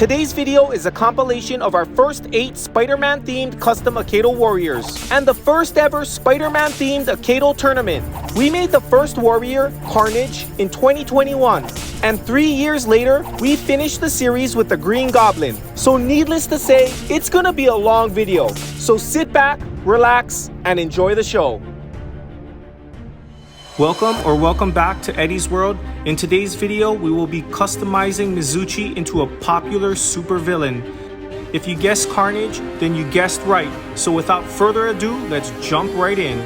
Today's video is a compilation of our first 8 Spider-Man themed custom Akedo warriors and the first ever Spider-Man themed Akedo tournament. We made the first warrior, Carnage, in 2021, and 3 years later, we finished the series with the Green Goblin. So needless to say, it's gonna be a long video. So sit back, relax, and enjoy the show. Welcome back to Eddie's World. In today's video, we will be customizing Mizuchi into a popular supervillain. If you guessed Carnage, then you guessed right. So without further ado, let's jump right in.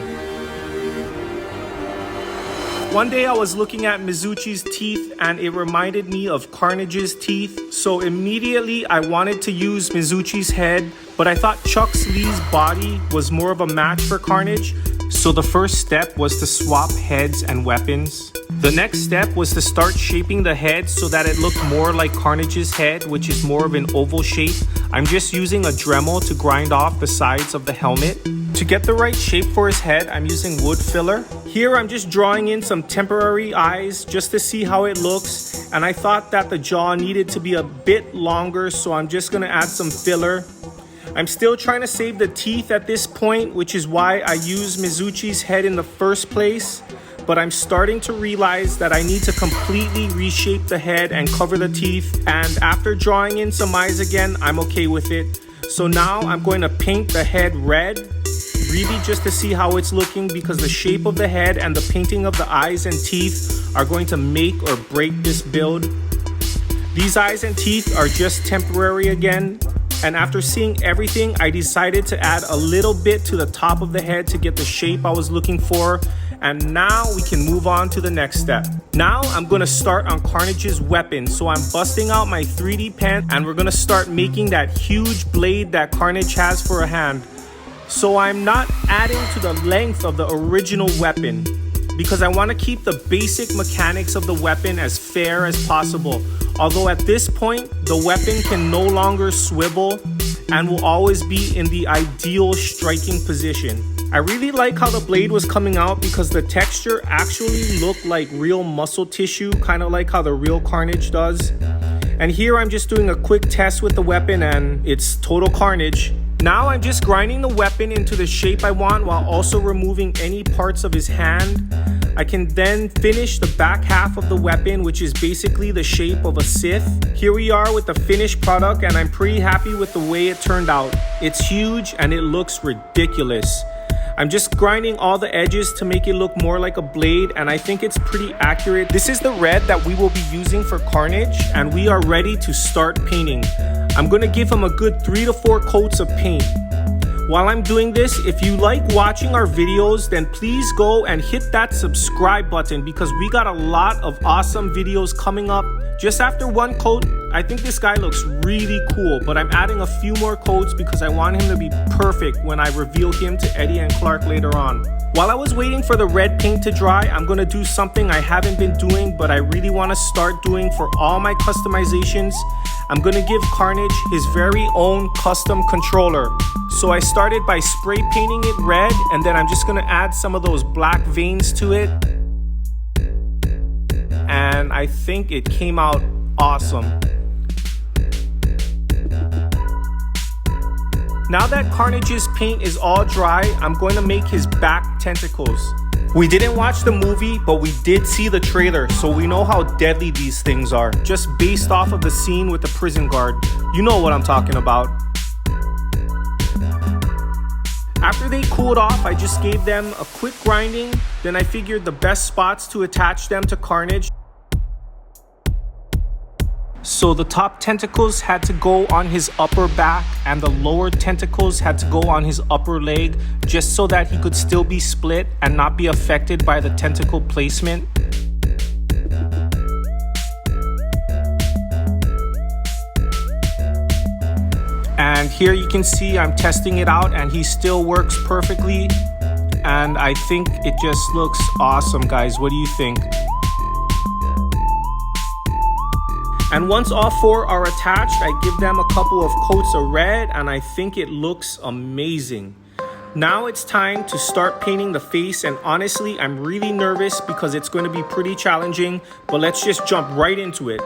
One day I was looking at Mizuchi's teeth and it reminded me of Carnage's teeth. So immediately I wanted to use Mizuchi's head, but I thought Chuck Lee's body was more of a match for Carnage. So the first step was to swap heads and weapons. The next step was to start shaping the head so that it looked more like Carnage's head, which is more of an oval shape. I'm just using a Dremel to grind off the sides of the helmet. To get the right shape for his head, I'm using wood filler. Here I'm just drawing in some temporary eyes just to see how it looks. And I thought that the jaw needed to be a bit longer, so I'm just gonna add some filler. I'm still trying to save the teeth at this point, which is why I used Mizuchi's head in the first place. But I'm starting to realize that I need to completely reshape the head and cover the teeth. And after drawing in some eyes again, I'm okay with it. So now I'm going to paint the head red, really just to see how it's looking, because the shape of the head and the painting of the eyes and teeth are going to make or break this build. These eyes and teeth are just temporary again. And after seeing everything, I decided to add a little bit to the top of the head to get the shape I was looking for. And now we can move on to the next step. Now I'm gonna start on Carnage's weapon. So I'm busting out my 3D pen and we're gonna start making that huge blade that Carnage has for a hand. So I'm not adding to the length of the original weapon because I wanna keep the basic mechanics of the weapon as fair as possible. Although at this point, the weapon can no longer swivel and will always be in the ideal striking position. I really like how the blade was coming out because the texture actually looked like real muscle tissue, kind of like how the real Carnage does. And here I'm just doing a quick test with the weapon and it's total Carnage. Now I'm just grinding the weapon into the shape I want while also removing any parts of his hand. I can then finish the back half of the weapon, which is basically the shape of a Sith. Here we are with the finished product and I'm pretty happy with the way it turned out. It's huge and it looks ridiculous. I'm just grinding all the edges to make it look more like a blade and I think it's pretty accurate. This is the red that we will be using for Carnage and we are ready to start painting. I'm gonna give him a good 3 to 4 coats of paint. While I'm doing this, if you like watching our videos, then please go and hit that subscribe button because we got a lot of awesome videos coming up. Just after 1 coat, I think this guy looks really cool, but I'm adding a few more coats because I want him to be perfect when I reveal him to Eddie and Clark later on. While I was waiting for the red paint to dry, I'm gonna do something I haven't been doing, but I really wanna start doing for all my customizations. I'm gonna give Carnage his very own custom controller. So I started by spray painting it red, and then I'm just gonna add some of those black veins to it. And I think it came out awesome. Now that Carnage's paint is all dry, I'm going to make his back tentacles. We didn't watch the movie, but we did see the trailer, so we know how deadly these things are, just based off of the scene with the prison guard. You know what I'm talking about. After they cooled off, I just gave them a quick grinding, then I figured the best spots to attach them to Carnage. So the top tentacles had to go on his upper back and the lower tentacles had to go on his upper leg just so that he could still be split and not be affected by the tentacle placement. And here you can see I'm testing it out and he still works perfectly. And I think it just looks awesome, guys. What do you think? And once all 4 are attached, I give them a couple of coats of red and I think it looks amazing. Now it's time to start painting the face, and honestly, I'm really nervous because it's going to be pretty challenging, but let's just jump right into it.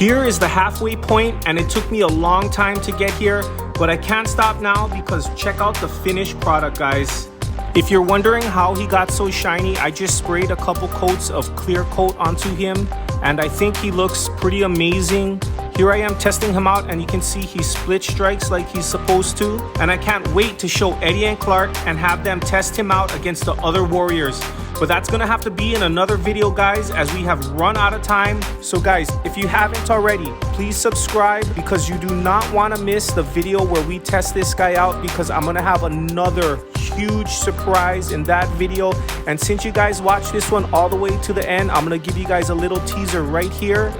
Here is the halfway point, and it took me a long time to get here, but I can't stop now because check out the finished product, guys. If you're wondering how he got so shiny, I just sprayed a couple coats of clear coat onto him, and I think he looks pretty amazing. Here I am testing him out, and you can see he split strikes like he's supposed to, and I can't wait to show Eddie and Clark and have them test him out against the other warriors. But that's gonna have to be in another video, guys, as we have run out of time. So guys, if you haven't already, please subscribe because you do not want to miss the video where we test this guy out, because I'm gonna have another huge surprise in that video. And since you guys watch this one all the way to the end, I'm gonna give you guys a little teaser right here.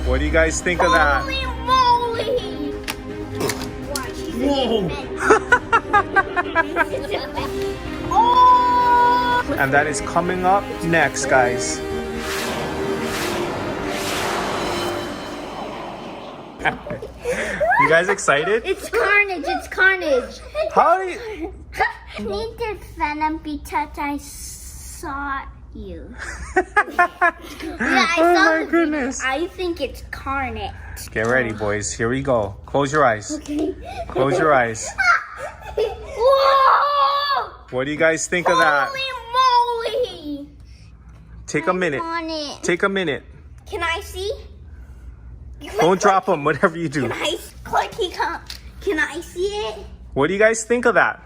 What do you guys think of that? Holy moly! Whoa! Oh! And that is coming up next, guys. You guys excited? It's Carnage! It's Carnage! How do you... I needed Venom because I saw you. Oh my goodness. I think it's Carnage. Get ready, boys. Here we go. Close your eyes. Okay. Close your eyes. Whoa! What do you guys think of that? Holy moly! Take a minute. On it. Take a minute. Can I see? Don't drop them, whatever you do. Can I see it? What do you guys think of that?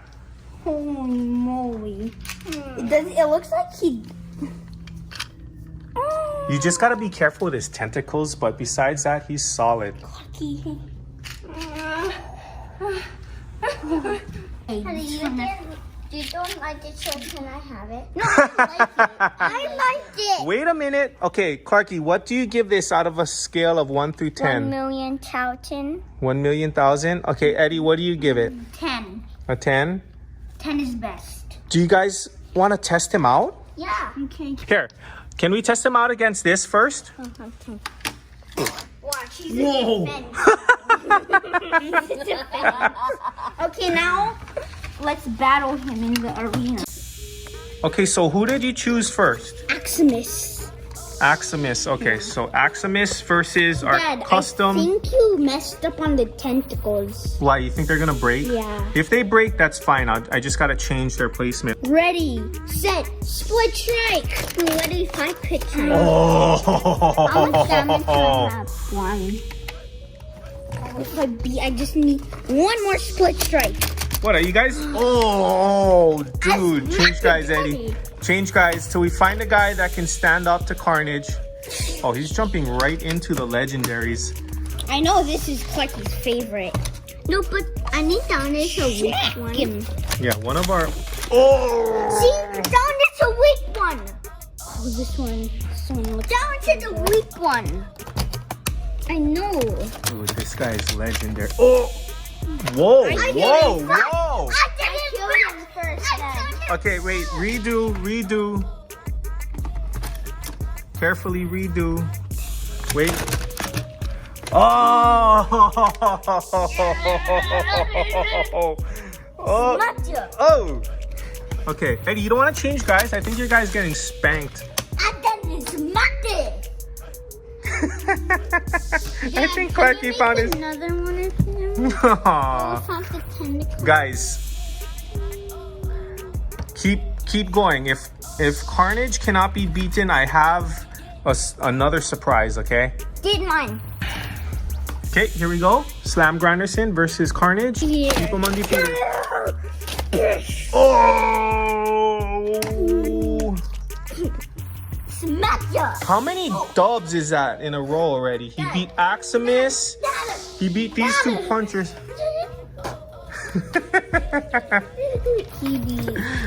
Holy moly! It looks like he. You just gotta be careful with his tentacles, but besides that, he's solid. Honey, you don't like it, so can I have it? No, I like it. I liked it. Wait a minute. Okay, Clarky, what do you give this out of a scale of 1 through 10? 1 million Towton. 1,000,000? Okay, Eddie, what do you give it? 10. A 10? 10 is best. Do you guys want to test him out? Yeah. Okay. Here, can we test him out against this first? Watch, he's Whoa. Okay, now let's battle him in the arena. Okay, so who did you choose first? Aximus. Aximus. Okay, so Aximus versus our Dad, custom. I think you messed up on the tentacles. Why, you think they're gonna break? Yeah. If they break, that's fine. I just gotta change their placement. Ready, set, split strike. Let me find pictures. Oh! How much damage do I have? 1. If I beat, I just need 1 more split strike. What are you guys? Oh, dude. Change guys, Eddie. Change guys till we find a guy that can stand up to Carnage. Oh, he's jumping right into the legendaries. I know this is Clarky's favorite. No, but I need down is a weak one. Yeah, one of our... Oh! See, down is a weak one. Oh, this one. Down to the weak one. I know. Dude, this guy is legendary. Oh! Whoa! Whoa! Whoa! I killed him first. Okay, wait. Redo. Carefully redo. Wait. Oh! Oh! Okay, Eddie, you don't want to change guys? I think your guy's getting spanked. I think Clarky found his... Another one of them. Guys, keep going. If Carnage cannot be beaten, I have another surprise. Okay. Did mine. Okay, here we go. Slam Grinderson versus Carnage. Yeah. Keep him undefeated. Oh! Smack ya! How many dubs is that in a row already? He beat Aximus. He beat these two punchers.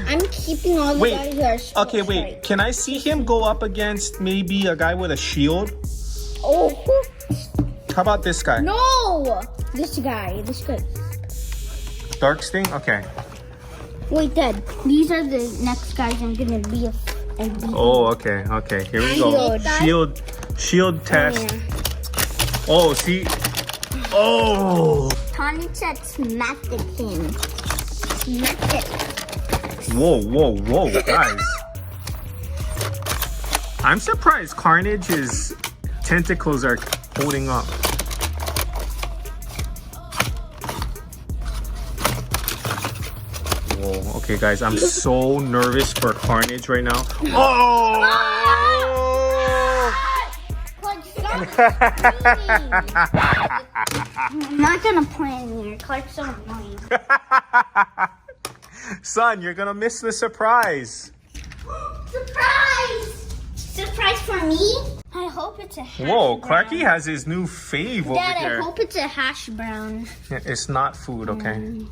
I'm keeping all the guys who are split Okay, wait. strike. Can I see him go up against maybe a guy with a shield? Oh. How about this guy? No! This guy. Dark Sting? Okay. Wait, Dad. These are the next guys I'm gonna be a Oh, okay. Here we go. Shield test. Yeah. Oh, see? Oh! Tony said smack the king. That's it. Whoa, whoa, whoa, guys. I'm surprised Carnage's tentacles are holding up. Whoa, okay guys, I'm so nervous for Carnage right now. Oh! I'm not gonna play in here. Clark's so annoying. Son, you're gonna miss the surprise. Surprise! Surprise for me? I hope it's a hash Whoa, brown. Clarky has his new fave over Dad, here. I hope it's a hash brown. It's not food, okay?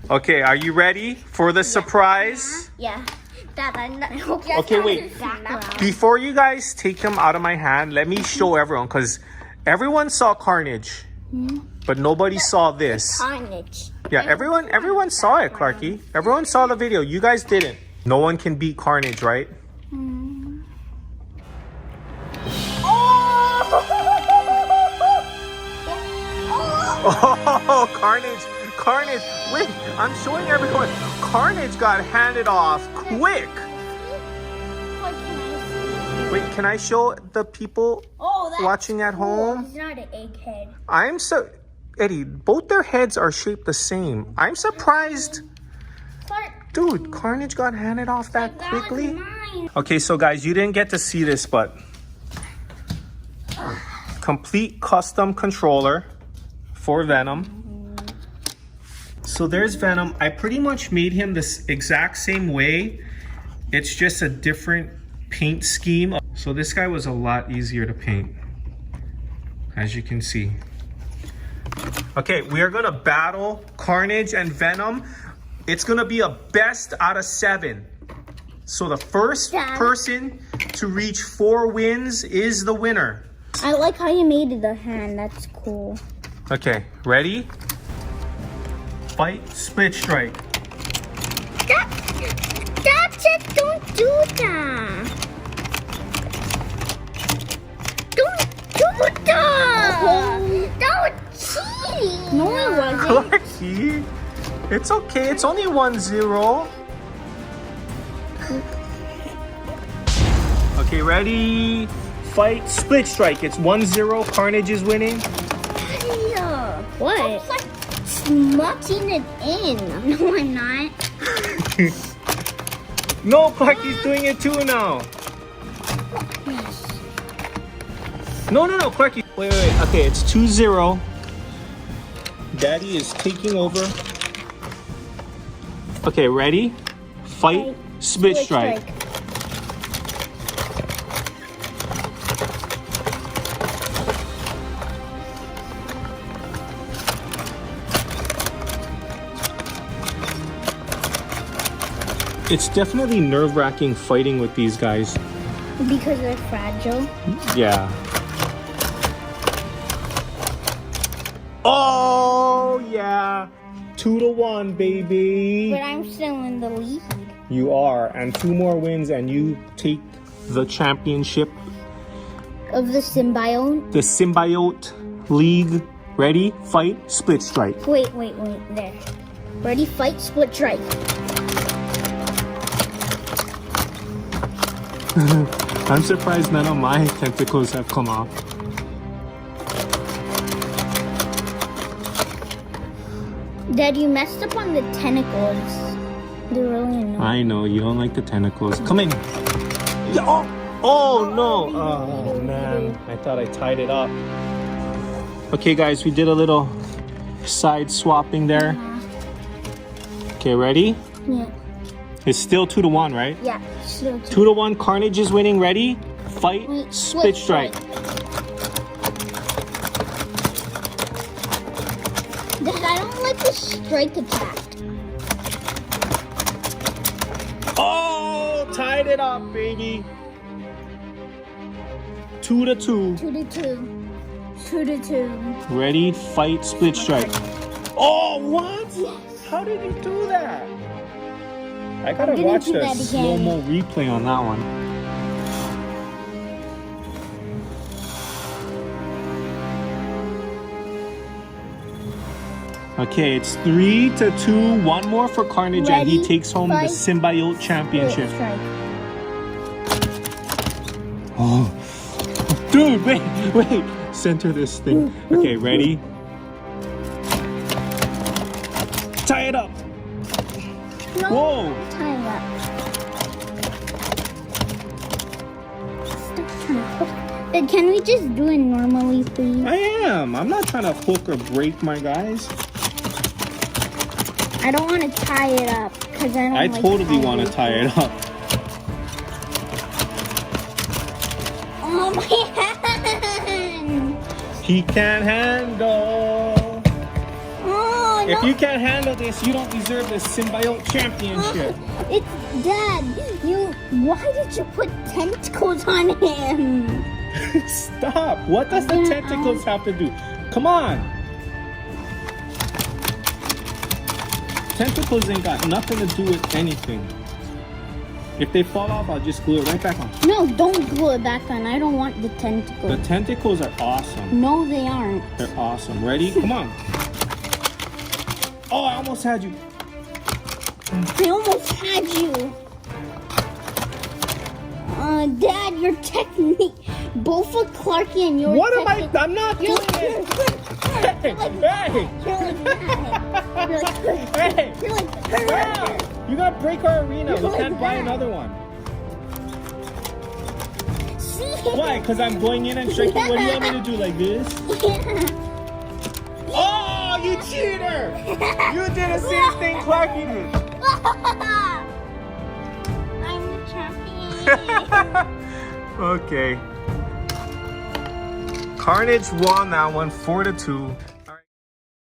Okay, are you ready for the surprise? Yeah. Dad, I hope Okay, wait. Before you guys take him out of my hand, let me show everyone, because everyone saw Carnage, but nobody saw this. Carnage. Yeah, everyone saw it, Clarky. Everyone saw the video. You guys didn't. No one can beat Carnage, right? Oh, Carnage. Wait, I'm showing everyone. Carnage got handed off quick. Wait, can I show the people watching at home? It's not an egghead. I'm so... Eddie, both their heads are shaped the same. I'm surprised. Dude, Carnage got handed off that quickly. Okay, so guys, you didn't get to see this, but... Complete custom controller for Venom. So there's Venom. I pretty much made him this exact same way. It's just a different paint scheme. So this guy was a lot easier to paint, as you can see. Okay, we are gonna battle Carnage and Venom. It's gonna be a best out of 7. So the first person to reach 4 wins is the winner. I like how you made the hand. That's cool. Okay, ready? Fight, split strike. That's it. Don't do that. Don't do that. That was cheating. No, it wasn't. Clarky, it's okay. It's only 1-0. Okay, ready? Fight, split strike. It's 1-0. Carnage is winning. What? I'm like smudging it in. No, I'm not. No, Clarky's doing it too now. No, Clarky. Wait. Okay, it's 2-0. Daddy is taking over. Okay, ready? Fight, split strike. It's definitely nerve-wracking fighting with these guys. Because they're fragile. Yeah. Oh, yeah. 2-1, baby. But I'm still in the lead. You are. And 2 more wins and you take the championship. Of the symbiote? The Symbiote League. Ready? Fight, split strike. Wait. There. Ready, fight, split strike. I'm surprised none of my tentacles have come off. Dad, you messed up on the tentacles. They're really annoying. I know, you don't like the tentacles. Come in. Oh no. Oh man, I thought I tied it up. Okay guys, we did a little side swapping there. Okay, ready? Yeah. It's still 2-1, right? Yeah, still 2-1, Carnage is winning. Ready? Fight, split strike. Dad, I don't like the strike attack. Oh, tied it up, baby. 2-2. 2-2. Ready? Fight, split strike. Oh, what? Yes. How did you do that? I gotta I'm gonna watch do the that again. slow-mo replay on that one. Okay, it's 3-2. One more for Carnage, and he Ready, takes home the fight. Symbiote Championship. Strike. Oh, dude, wait. Center this thing. Okay, ready? Tie it up. No, Whoa. tie it up. Stop trying to hook. But can we just do it normally, please? I am. I'm not trying to hook or break my guys. I don't want to tie it up because I totally want to tie it up. Oh my hand! He can't handle. Oh, If no. you can't handle this, you don't deserve the Symbiote Championship. It's Dad. Why did you put tentacles on him? Stop. What does the tentacles have to do? Come on. Tentacles ain't got nothing to do with anything. If they fall off, I'll just glue it right back on. No, don't glue it back on. I don't want the The tentacles. tentacles are awesome. No, they aren't. They're awesome. Ready? Come on. Oh, I almost had you. I almost had you. Dad, your technique. Both for Clarky and your What am I? technique. I'm not doing it. Hey, hey. You're like, Wow. You gotta break our arena. We can't buy another one. see? Why? Because I'm going in and striking. What do you want me to do? Like this? Oh, you cheater! You did the same thing Clarky did. I'm the champion. Okay. Carnage won that one 4-2.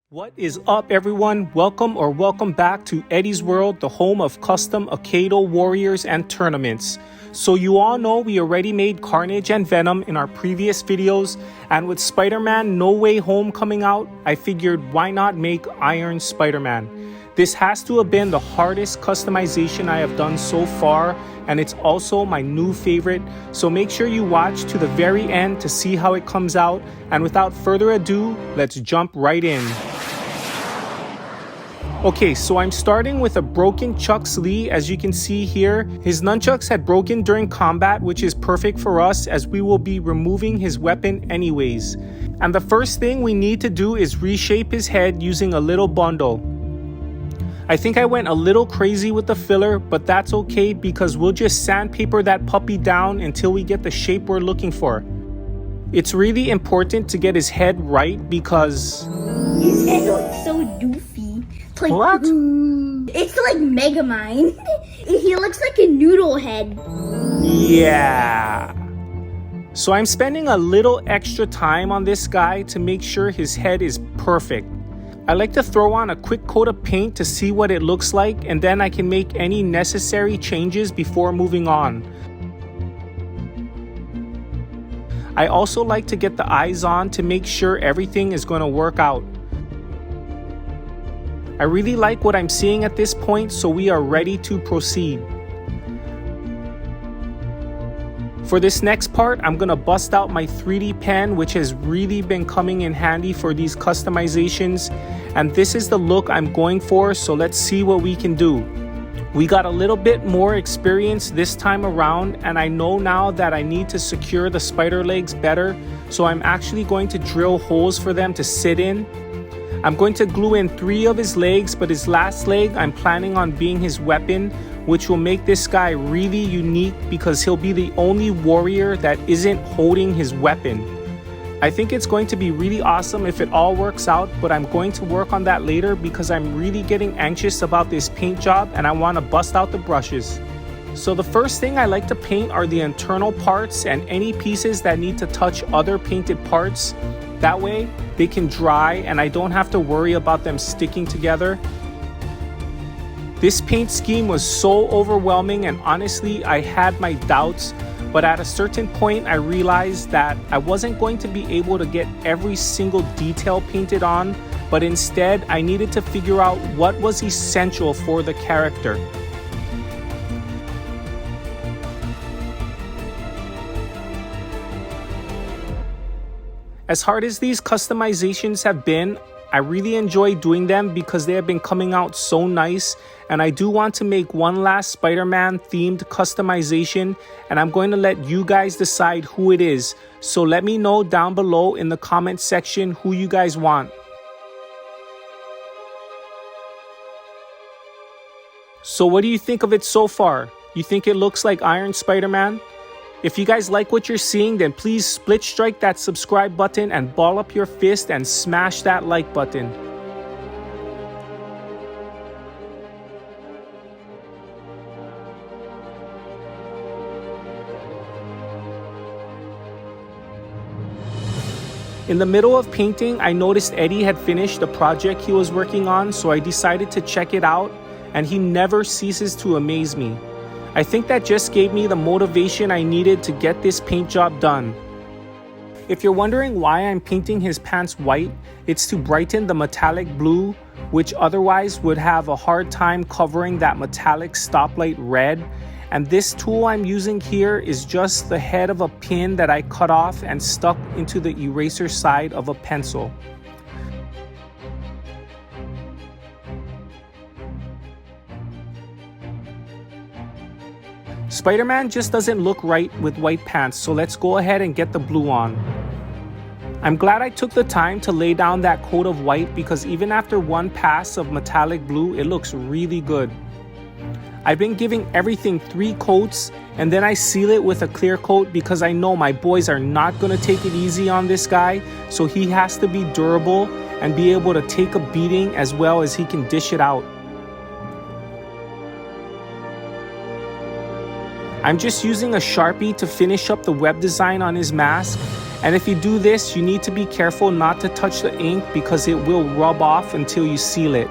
What is up, everyone? Welcome back to Eddie's World, the home of custom Akedo warriors and tournaments. So you all know we already made Carnage and Venom in our previous videos, and with Spider-Man No Way Home coming out, I figured why not make Iron Spider-Man. This has to have been the hardest customization I have done so far, and it's also my new favorite, so make sure you watch to the very end to see how it comes out, and without further ado, let's jump right in. Okay, so I'm starting with a broken Chuck's Lee. As you can see here, his nunchucks had broken during combat, which is perfect for us as we will be removing his weapon anyways. And the first thing we need to do is reshape his head using a little bundle. I think I went a little crazy with the filler, but that's okay because we'll just sandpaper that puppy down until we get the shape we're looking for. It's really important to get his head right because... His head looks so doofy. It's like, What? It's like Megamind. He looks like a noodle head. Yeah. So I'm spending a little extra time on this guy to make sure his head is perfect. I like to throw on a quick coat of paint to see what it looks like, and then I can make any necessary changes before moving on. I also like to get the eyes on to make sure everything is going to work out. I really like what I'm seeing at this point, so we are ready to proceed. For this next part, I'm going to bust out my 3D pen, which has really been coming in handy for these customizations. And this is the look I'm going for, so let's see what we can do. We got a little bit more experience this time around, and I know now that I need to secure the spider legs better, so I'm actually going to drill holes for them to sit in. I'm going to glue in 3 of his legs, but his last leg I'm planning on being his weapon, which will make this guy really unique because he'll be the only warrior that isn't holding his weapon. I think it's going to be really awesome if it all works out, but I'm going to work on that later because I'm really getting anxious about this paint job and I want to bust out the brushes. So the first thing I like to paint are the internal parts and any pieces that need to touch other painted parts. That way they can dry and I don't have to worry about them sticking together. This paint scheme was so overwhelming, and honestly I had my doubts, but at a certain point I realized that I wasn't going to be able to get every single detail painted on, but instead I needed to figure out what was essential for the character. As hard as these customizations have been, I really enjoy doing them because they have been coming out so nice, and I do want to make one last Spider-Man themed customization, and I'm going to let you guys decide who it is. So let me know down below in the comment section who you guys want. So what do you think of it so far? You think it looks like Iron Spider-Man? If you guys like what you're seeing, then please split strike that subscribe button and ball up your fist and smash that like button. In the middle of painting, I noticed Eddie had finished the project he was working on, so I decided to check it out, and he never ceases to amaze me. I think that just gave me the motivation I needed to get this paint job done. If you're wondering why I'm painting his pants white, it's to brighten the metallic blue, which otherwise would have a hard time covering that metallic stoplight red. And this tool I'm using here is just the head of a pin that I cut off and stuck into the eraser side of a pencil. Spider-Man just doesn't look right with white pants, so let's go ahead and get the blue on. I'm glad I took the time to lay down that coat of white because even after one pass of metallic blue, it looks really good. I've been giving everything 3 coats, and then I seal it with a clear coat because I know my boys are not going to take it easy on this guy, so he has to be durable and be able to take a beating as well as he can dish it out. I'm just using a Sharpie to finish up the web design on his mask, and if you do this, you need to be careful not to touch the ink because it will rub off until you seal it.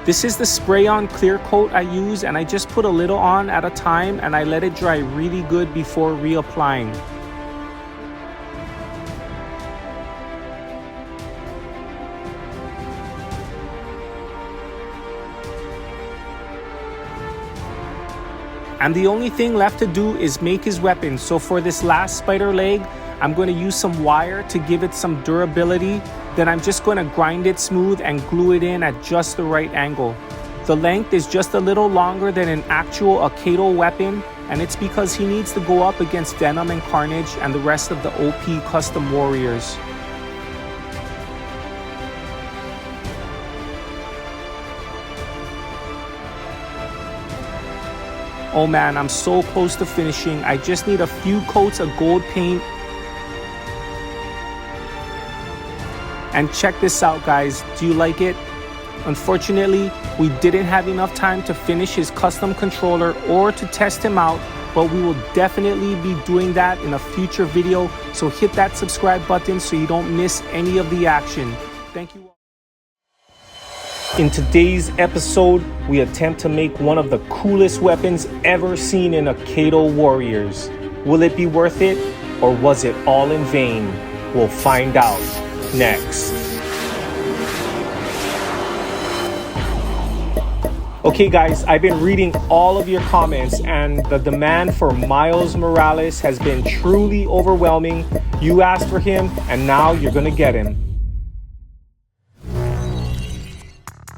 This is the spray-on clear coat I use, and I just put a little on at a time and I let it dry really good before reapplying. And the only thing left to do is make his weapon. So for this last spider leg, I'm going to use some wire to give it some durability. Then I'm just going to grind it smooth and glue it in at just the right angle. The length is just a little longer than an actual Akedo weapon, and it's because he needs to go up against Venom and Carnage and the rest of the OP custom warriors. Oh man, I'm so close to finishing. I just need a few coats of gold paint. And check this out, guys. Do you like it? Unfortunately, we didn't have enough time to finish his custom controller or to test him out, but we will definitely be doing that in a future video. So hit that subscribe button so you don't miss any of the action. Thank you. In today's episode, we attempt to make one of the coolest weapons ever seen in Akedo Warriors. Will it be worth it, or was it all in vain? We'll find out next. Okay guys, I've been reading all of your comments and the demand for Miles Morales has been truly overwhelming. You asked for him and now you're gonna get him.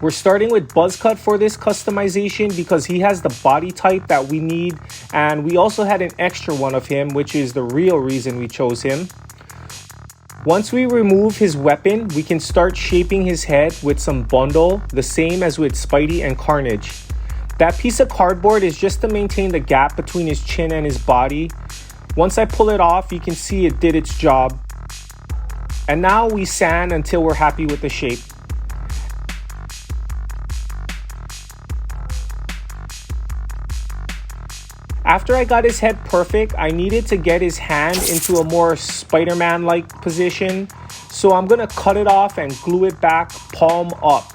We're starting with Buzzcut for this customization because he has the body type that we need, and we also had an extra one of him, which is the real reason we chose him. Once we remove his weapon, we can start shaping his head with some bundle, the same as with Spidey and Carnage. That piece of cardboard is just to maintain the gap between his chin and his body. Once I pull it off, you can see it did its job. And now we sand until we're happy with the shape. After I got his head perfect, I needed to get his hand into a more Spider-Man-like position. So I'm gonna cut it off and glue it back palm up.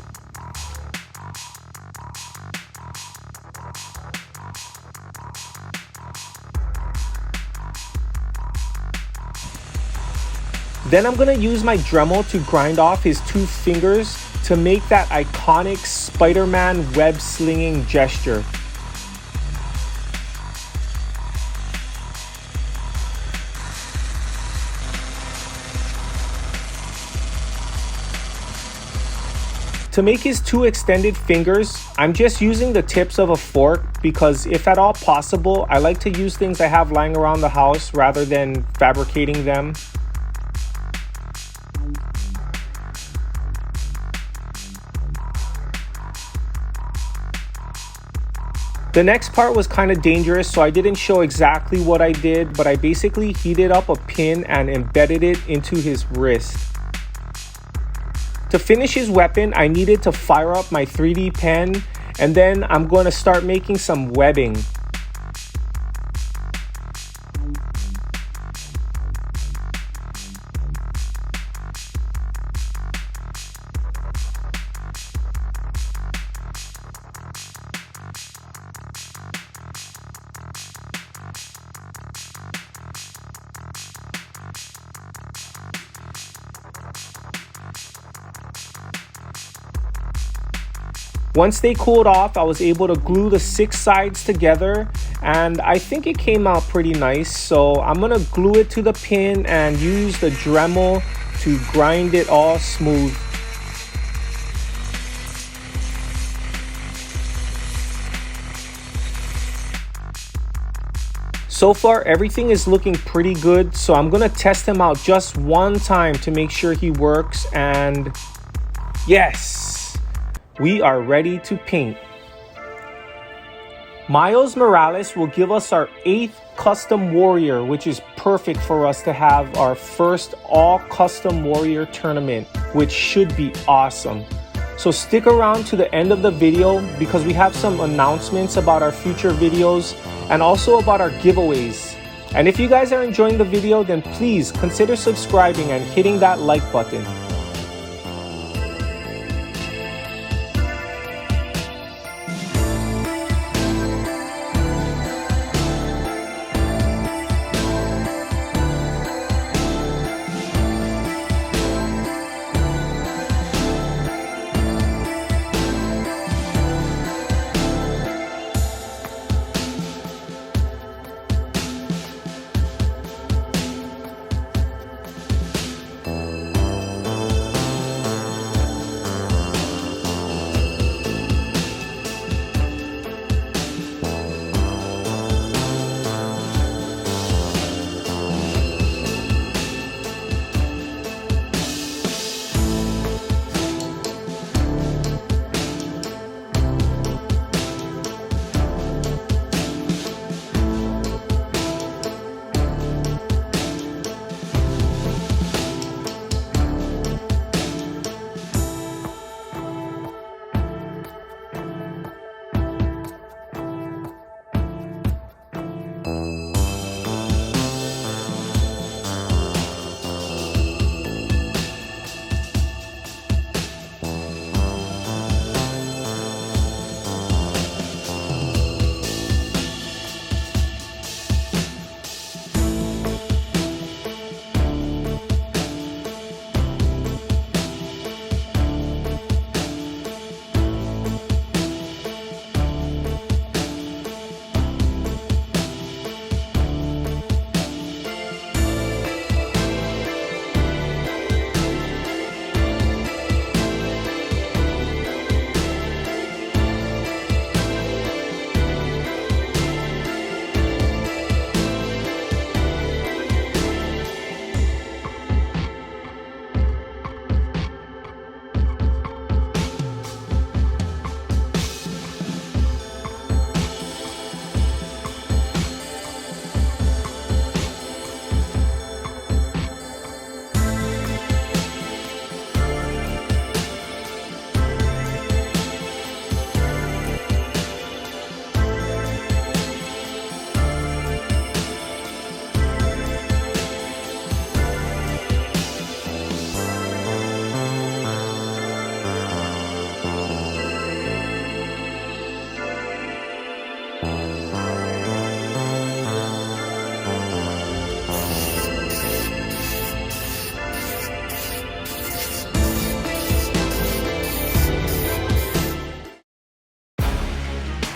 Then I'm gonna use my Dremel to grind off his 2 fingers to make that iconic Spider-Man web slinging gesture. To make his 2 extended fingers, I'm just using the tips of a fork because if at all possible, I like to use things I have lying around the house rather than fabricating them. The next part was kind of dangerous, so I didn't show exactly what I did, but I basically heated up a pin and embedded it into his wrist. To finish his weapon, I needed to fire up my 3D pen, and then I'm going to start making some webbing. Once they cooled off, I was able to glue the 6 sides together, and I think it came out pretty nice. So I'm gonna glue it to the pin and use the Dremel to grind it all smooth. So far, everything is looking pretty good, so I'm gonna test him out just one time to make sure he works, and yes! We are ready to paint. Miles Morales will give us our 8th custom warrior, which is perfect for us to have our first all custom warrior tournament, which should be awesome. So stick around to the end of the video because we have some announcements about our future videos and also about our giveaways. And if you guys are enjoying the video, then please consider subscribing and hitting that like button.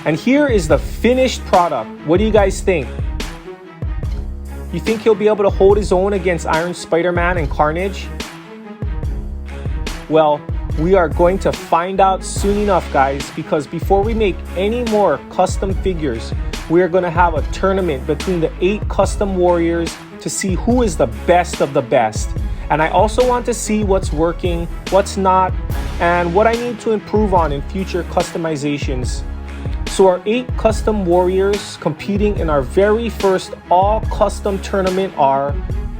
And here is the finished product. What do you guys think? You think he'll be able to hold his own against Iron Spider-Man and Carnage? Well, we are going to find out soon enough, guys, because before we make any more custom figures, we are going to have a tournament between the 8 custom warriors to see who is the best of the best. And I also want to see what's working, what's not, and what I need to improve on in future customizations. So our 8 custom warriors competing in our very first all custom tournament are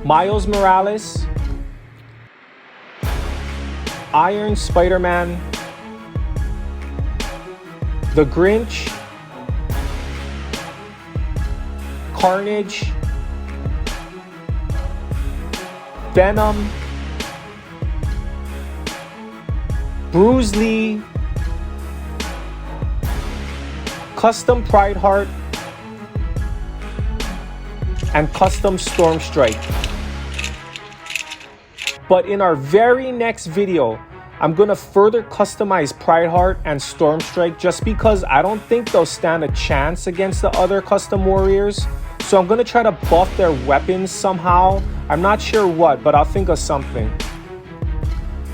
Miles Morales, Iron Spider-Man, The Grinch, Carnage, Venom, Bruce Lee, Custom Pride Heart, and Custom Storm Strike. But in our very next video, I'm gonna further customize Pride Heart and Storm Strike just because I don't think they'll stand a chance against the other custom warriors. So I'm gonna try to buff their weapons somehow. I'm not sure what, but I'll think of something.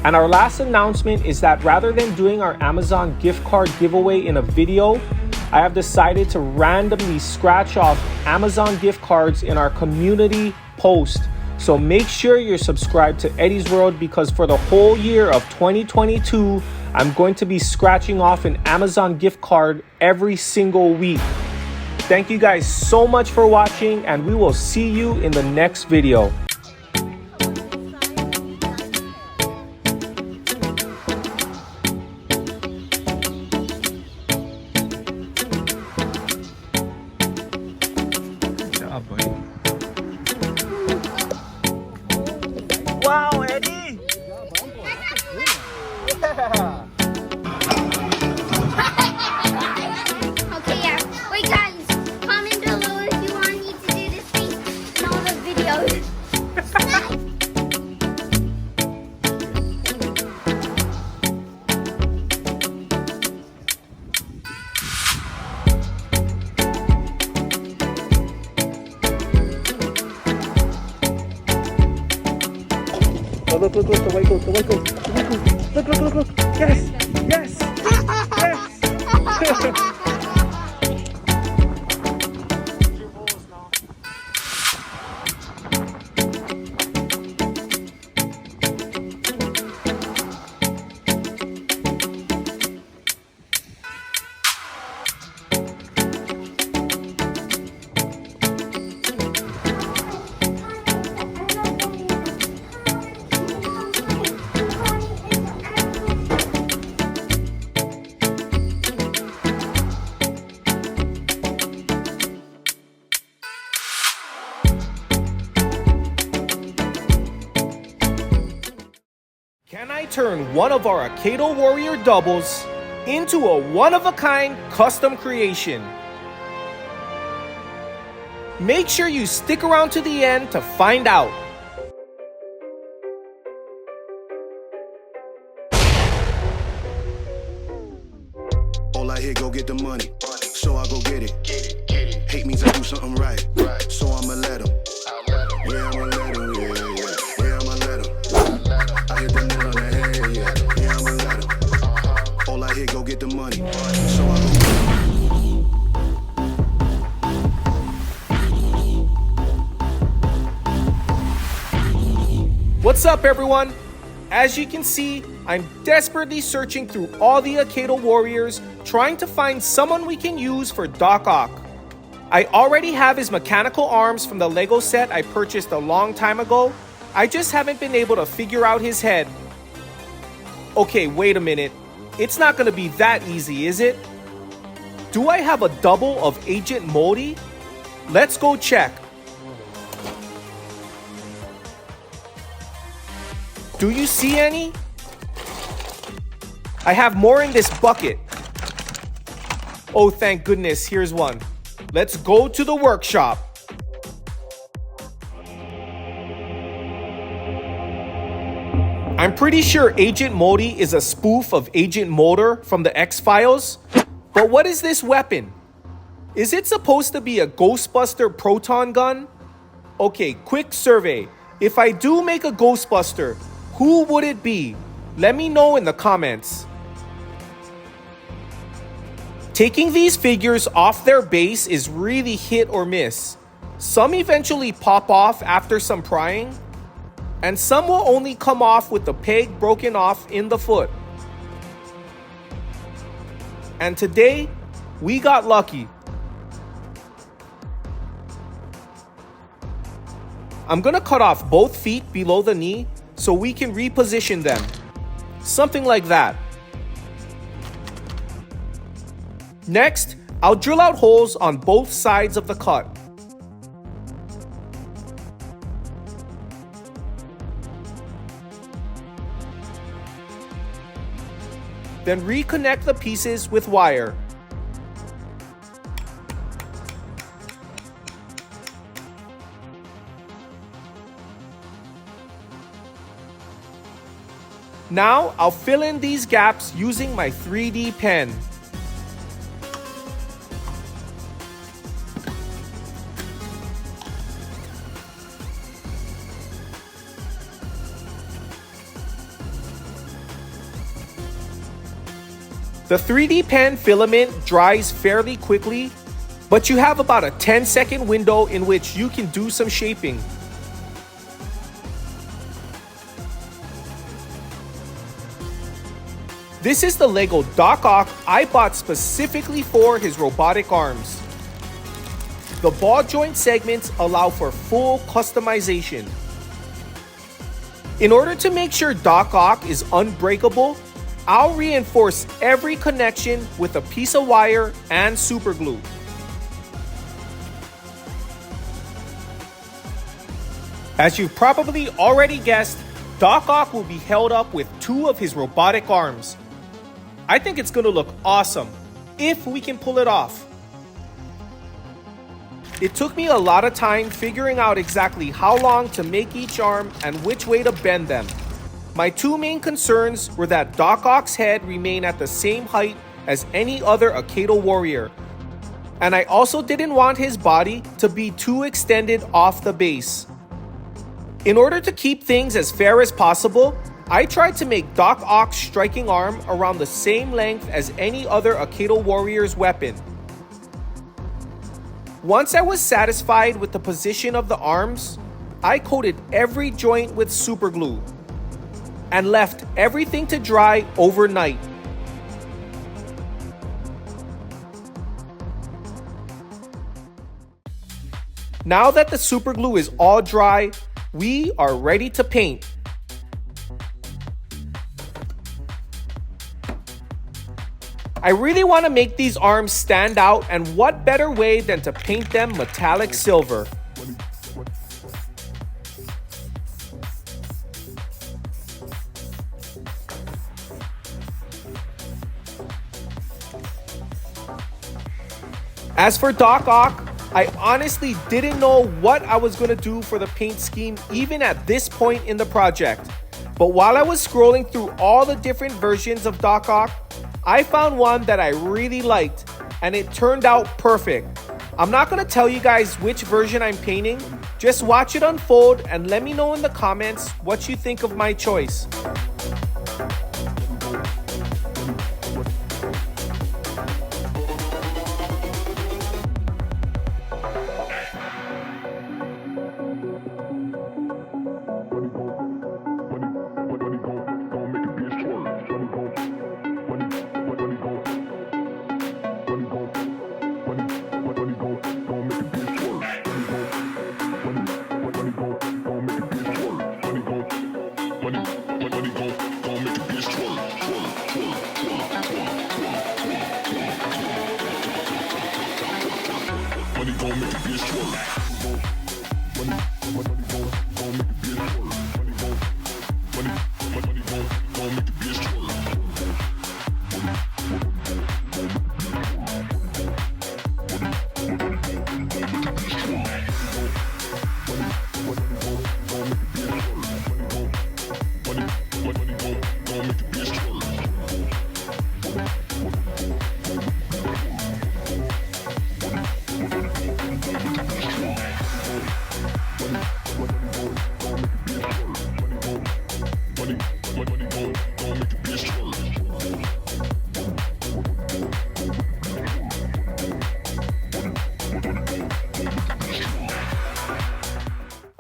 And our last announcement is that rather than doing our Amazon gift card giveaway in a video, I have decided to randomly scratch off Amazon gift cards in our community post. So make sure you're subscribed to Eddie's World because for the whole year of 2022, I'm going to be scratching off an Amazon gift card every single week. Thank you guys so much for watching, and we will see you in the next video. Wow, Eddie! Yeah. Okay, yeah. Wait, guys, comment below if you want me to do this thing in all the videos. Look, the white goat, look. Yes. Can I turn one of our Akedo Warrior doubles into a one-of-a-kind custom creation? Make sure you stick around to the end to find out. All I hear, go get the money. So I go get it. Hate means I do something right. So I'ma let him. Yeah, I'ma let him. Yeah, I'ma let him. I hit the nail on the head. Yeah, I'ma let him. All I hear, go get the money. So I go get it. What's up, everyone? As you can see, I'm desperately searching through all the Akedo Warriors, trying to find someone we can use for Doc Ock. I already have his mechanical arms from the Lego set I purchased a long time ago. I just haven't been able to figure out his head. Okay, wait a minute. It's not gonna be that easy, is it? Do I have a double of Agent Modi? Let's go check. Do you see any? I have more in this bucket. Oh, thank goodness, here's one. Let's go to the workshop. I'm pretty sure Agent Modi is a spoof of Agent Motor from the X-Files. But what is this weapon? Is it supposed to be a Ghostbuster proton gun? Okay, quick survey. If I do make a Ghostbuster, who would it be? Let me know in the comments. Taking these figures off their base is really hit or miss. Some eventually pop off after some prying, and some will only come off with the peg broken off in the foot. And today, we got lucky. I'm gonna cut off both feet below the knee so we can reposition them. Something like that. Next, I'll drill out holes on both sides of the cut. Then reconnect the pieces with wire. Now, I'll fill in these gaps using my 3D pen. The 3D pen filament dries fairly quickly, but you have about a 10-second window in which you can do some shaping. This is the Lego Doc Ock I bought specifically for his robotic arms. The ball joint segments allow for full customization. In order to make sure Doc Ock is unbreakable, I'll reinforce every connection with a piece of wire and super glue. As you've probably already guessed, Doc Ock will be held up with two of his robotic arms. I think it's gonna look awesome, if we can pull it off. It took me a lot of time figuring out exactly how long to make each arm and which way to bend them. My two main concerns were that Doc Ock's head remain at the same height as any other Akedo warrior, and I also didn't want his body to be too extended off the base. In order to keep things as fair as possible, I tried to make Doc Ock's striking arm around the same length as any other Akedo warrior's weapon. Once I was satisfied with the position of the arms, I coated every joint with super glue and left everything to dry overnight. Now that the super glue is all dry, we are ready to paint. I really want to make these arms stand out, and what better way than to paint them metallic silver. As for Doc Ock, I honestly didn't know what I was going to do for the paint scheme even at this point in the project. But while I was scrolling through all the different versions of Doc Ock, I found one that I really liked, and it turned out perfect. I'm not going to tell you guys which version I'm painting, just watch it unfold and let me know in the comments what you think of my choice.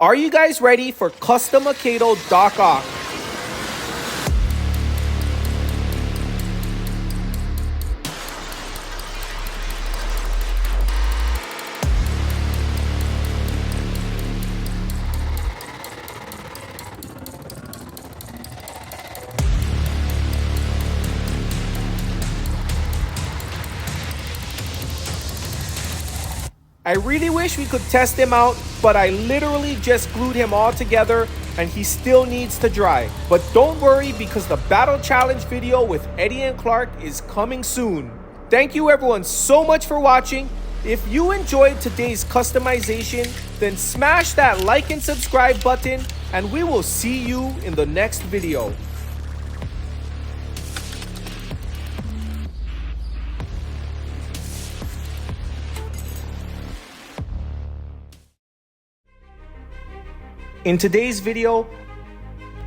Are you guys ready for custom Akedo Doc Ock? I really wish we could test him out, but I literally just glued him all together and he still needs to dry. But don't worry, because the battle challenge video with Eddie and Clark is coming soon. Thank you everyone so much for watching. If you enjoyed today's customization, then smash that like and subscribe button, and we will see you in the next video. In today's video,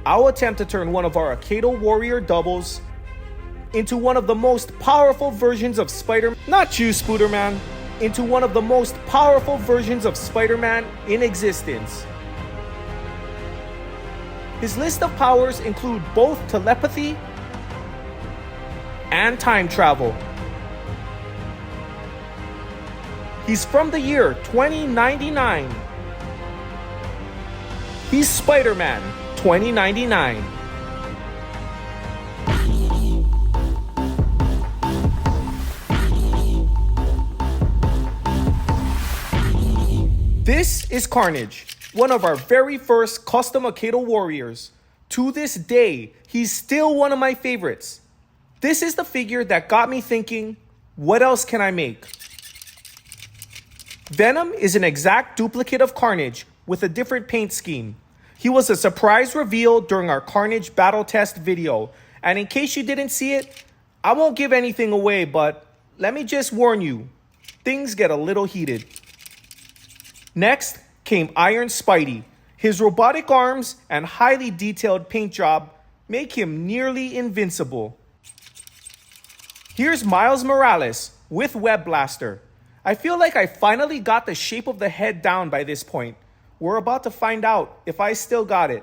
I'll attempt to turn one of our Akedo Warrior doubles into one of the most powerful versions of Spider-Man, not you, Spooderman, into one of the most powerful versions of Spider-Man in existence. His list of powers include both telepathy and time travel. He's from the year 2099. He's Spider-Man 2099. This is Carnage, one of our very first custom Akedo warriors. To this day, he's still one of my favorites. This is the figure that got me thinking, what else can I make? Venom is an exact duplicate of Carnage with a different paint scheme. He was a surprise reveal during our Carnage battle test video, and in case you didn't see it, I won't give anything away, but let me just warn you, things get a little heated. Next came Iron Spidey. His robotic arms and highly detailed paint job make him nearly invincible. Here's Miles Morales with Web Blaster. I feel like I finally got the shape of the head down by this point. We're about to find out if I still got it.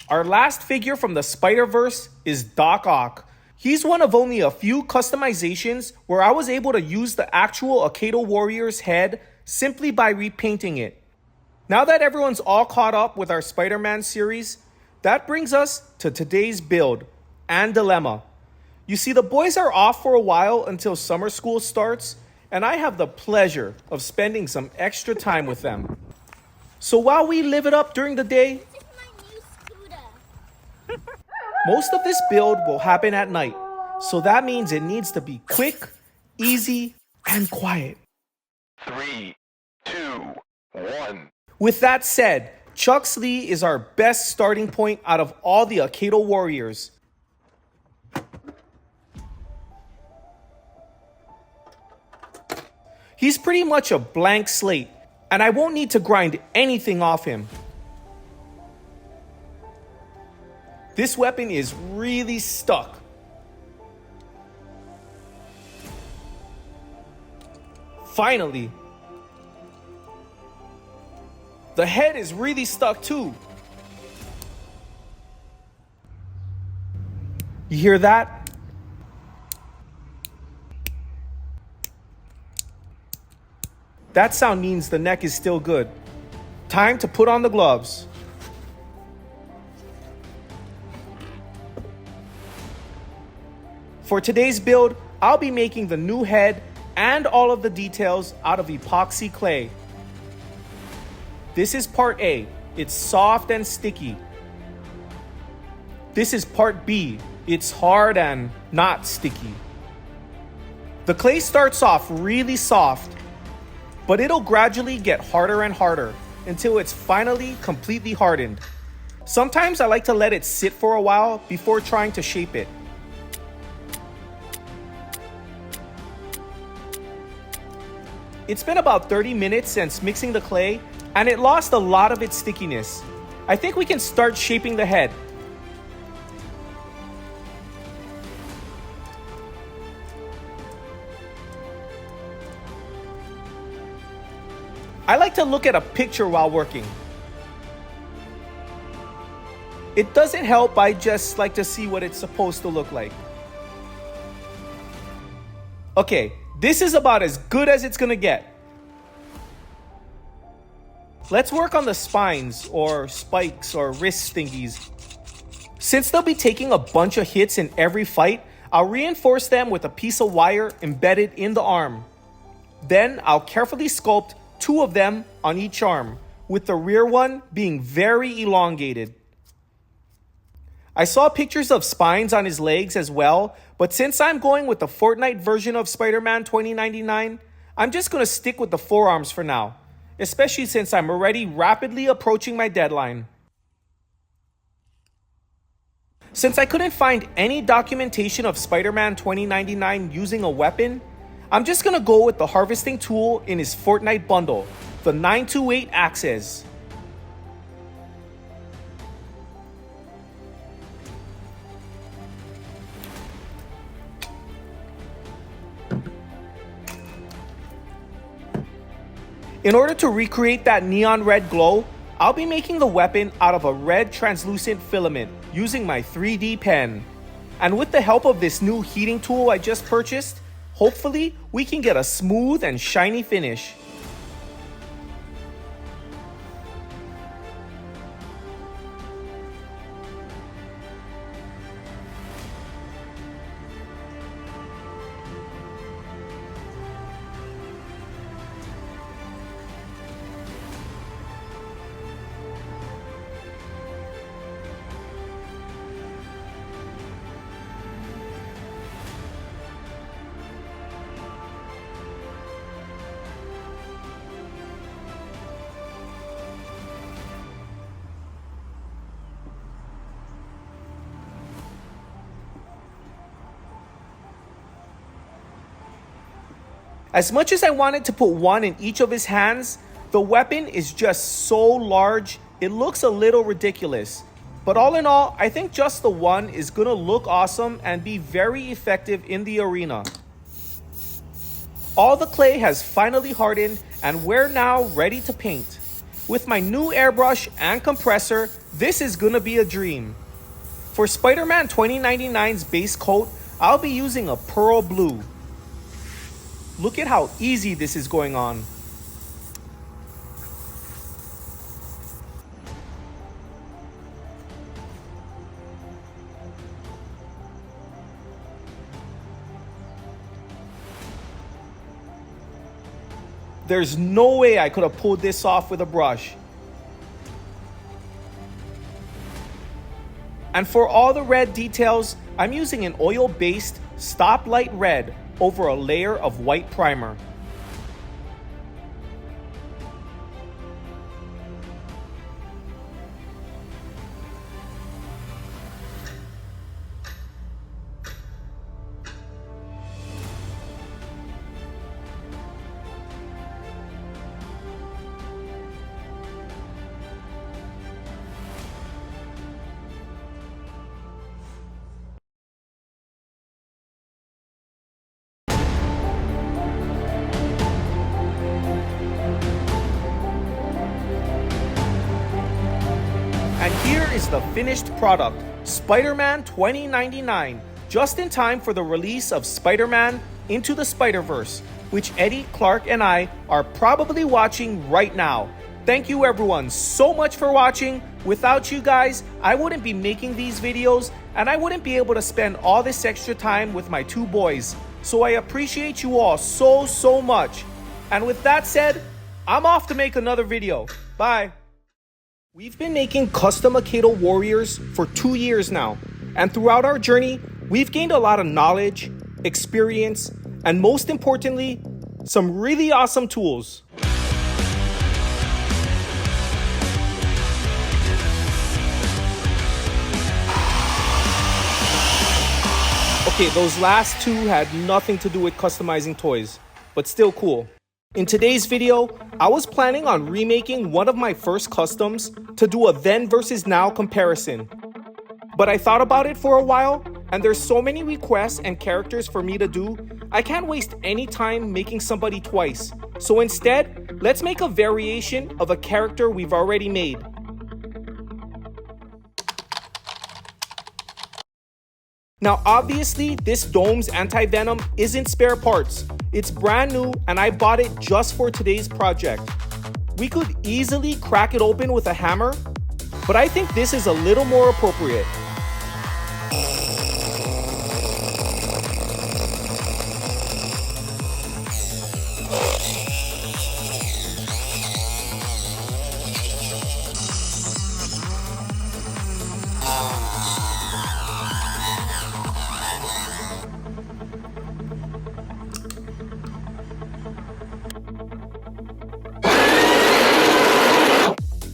Our last figure from the Spider-Verse is Doc Ock. He's one of only a few customizations where I was able to use the actual Akedo Warrior's head simply by repainting it. Now that everyone's all caught up with our Spider-Man series, that brings us to today's build and dilemma. You see, the boys are off for a while until summer school starts, and I have the pleasure of spending some extra time with them. So while we live it up during the day, most of this build will happen at night. So that means it needs to be quick, easy, and quiet. 3, 2, 1. With that said, Chuck's Lee is our best starting point out of all the Akedo Warriors. He's pretty much a blank slate, and I won't need to grind anything off him. This weapon is really stuck. Finally. The head is really stuck too. You hear that? That sound means the neck is still good. Time to put on the gloves. For today's build, I'll be making the new head and all of the details out of epoxy clay. This is part A. It's soft and sticky. This is part B. It's hard and not sticky. The clay starts off really soft, but it'll gradually get harder and harder until it's finally completely hardened. Sometimes I like to let it sit for a while before trying to shape it. It's been about 30 minutes since mixing the clay, and it lost a lot of its stickiness. I think we can start shaping the head. I like to look at a picture while working. It doesn't help, I just like to see what it's supposed to look like. Okay, this is about as good as it's gonna get. Let's work on the spines, or spikes, or wrist thingies. Since they'll be taking a bunch of hits in every fight, I'll reinforce them with a piece of wire embedded in the arm. Then I'll carefully sculpt 2 of them on each arm, with the rear one being very elongated. I saw pictures of spines on his legs as well, but since I'm going with the Fortnite version of Spider-Man 2099, I'm just going to stick with the forearms for now, especially since I'm already rapidly approaching my deadline. Since I couldn't find any documentation of Spider-Man 2099 using a weapon, I'm just going to go with the harvesting tool in his Fortnite bundle, the 928 Axes. In order to recreate that neon red glow, I'll be making the weapon out of a red translucent filament using my 3D pen. And with the help of this new heating tool I just purchased, hopefully we can get a smooth and shiny finish. As much as I wanted to put one in each of his hands, the weapon is just so large, it looks a little ridiculous. But all in all, I think just the one is gonna look awesome and be very effective in the arena. All the clay has finally hardened and we're now ready to paint. With my new airbrush and compressor, this is gonna be a dream. For Spider-Man 2099's base coat, I'll be using a pearl blue. Look at how easy this is going on. There's no way I could have pulled this off with a brush. And for all the red details, I'm using an oil-based stoplight red over a layer of white primer. And here is the finished product, Spider-Man 2099, just in time for the release of Spider-Man Into the Spider-Verse, which Eddie, Clark, and I are probably watching right now. Thank you everyone so much for watching. Without you guys, I wouldn't be making these videos and I wouldn't be able to spend all this extra time with my 2 boys. So I appreciate you all so much. And with that said, I'm off to make another video. Bye. We've been making custom Akedo warriors for 2 years now, and throughout our journey, we've gained a lot of knowledge, experience, and most importantly, some really awesome tools. Okay, those last 2 had nothing to do with customizing toys, but still cool. In today's video, I was planning on remaking one of my first customs to do a then versus now comparison. But I thought about it for a while, and there's so many requests and characters for me to do, I can't waste any time making somebody twice, So instead, let's make a variation of a character we've already made. Now obviously, this dome's anti-venom isn't spare parts. It's brand new and I bought it just for today's project. We could easily crack it open with a hammer, but I think this is a little more appropriate.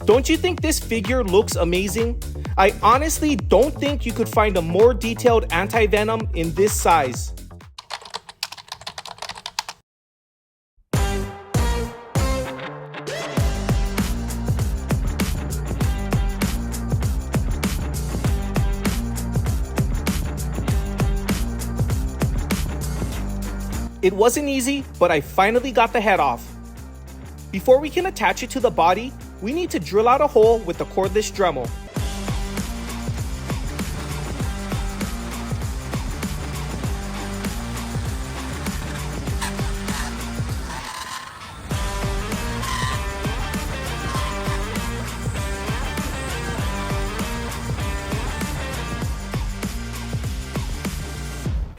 Don't you think this figure looks amazing? I honestly don't think you could find a more detailed anti-venom in this size. It wasn't easy, but I finally got the head off. Before we can attach it to the body, we need to drill out a hole with the cordless Dremel.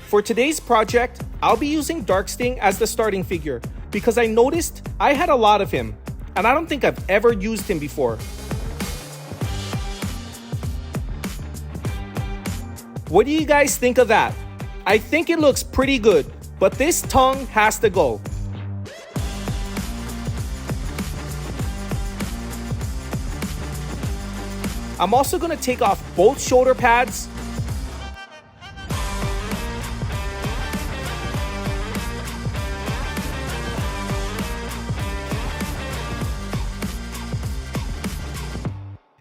For today's project, I'll be using Darksting as the starting figure because I noticed I had a lot of him, and I don't think I've ever used him before. What do you guys think of that? I think it looks pretty good, but this tongue has to go. I'm also gonna take off both shoulder pads .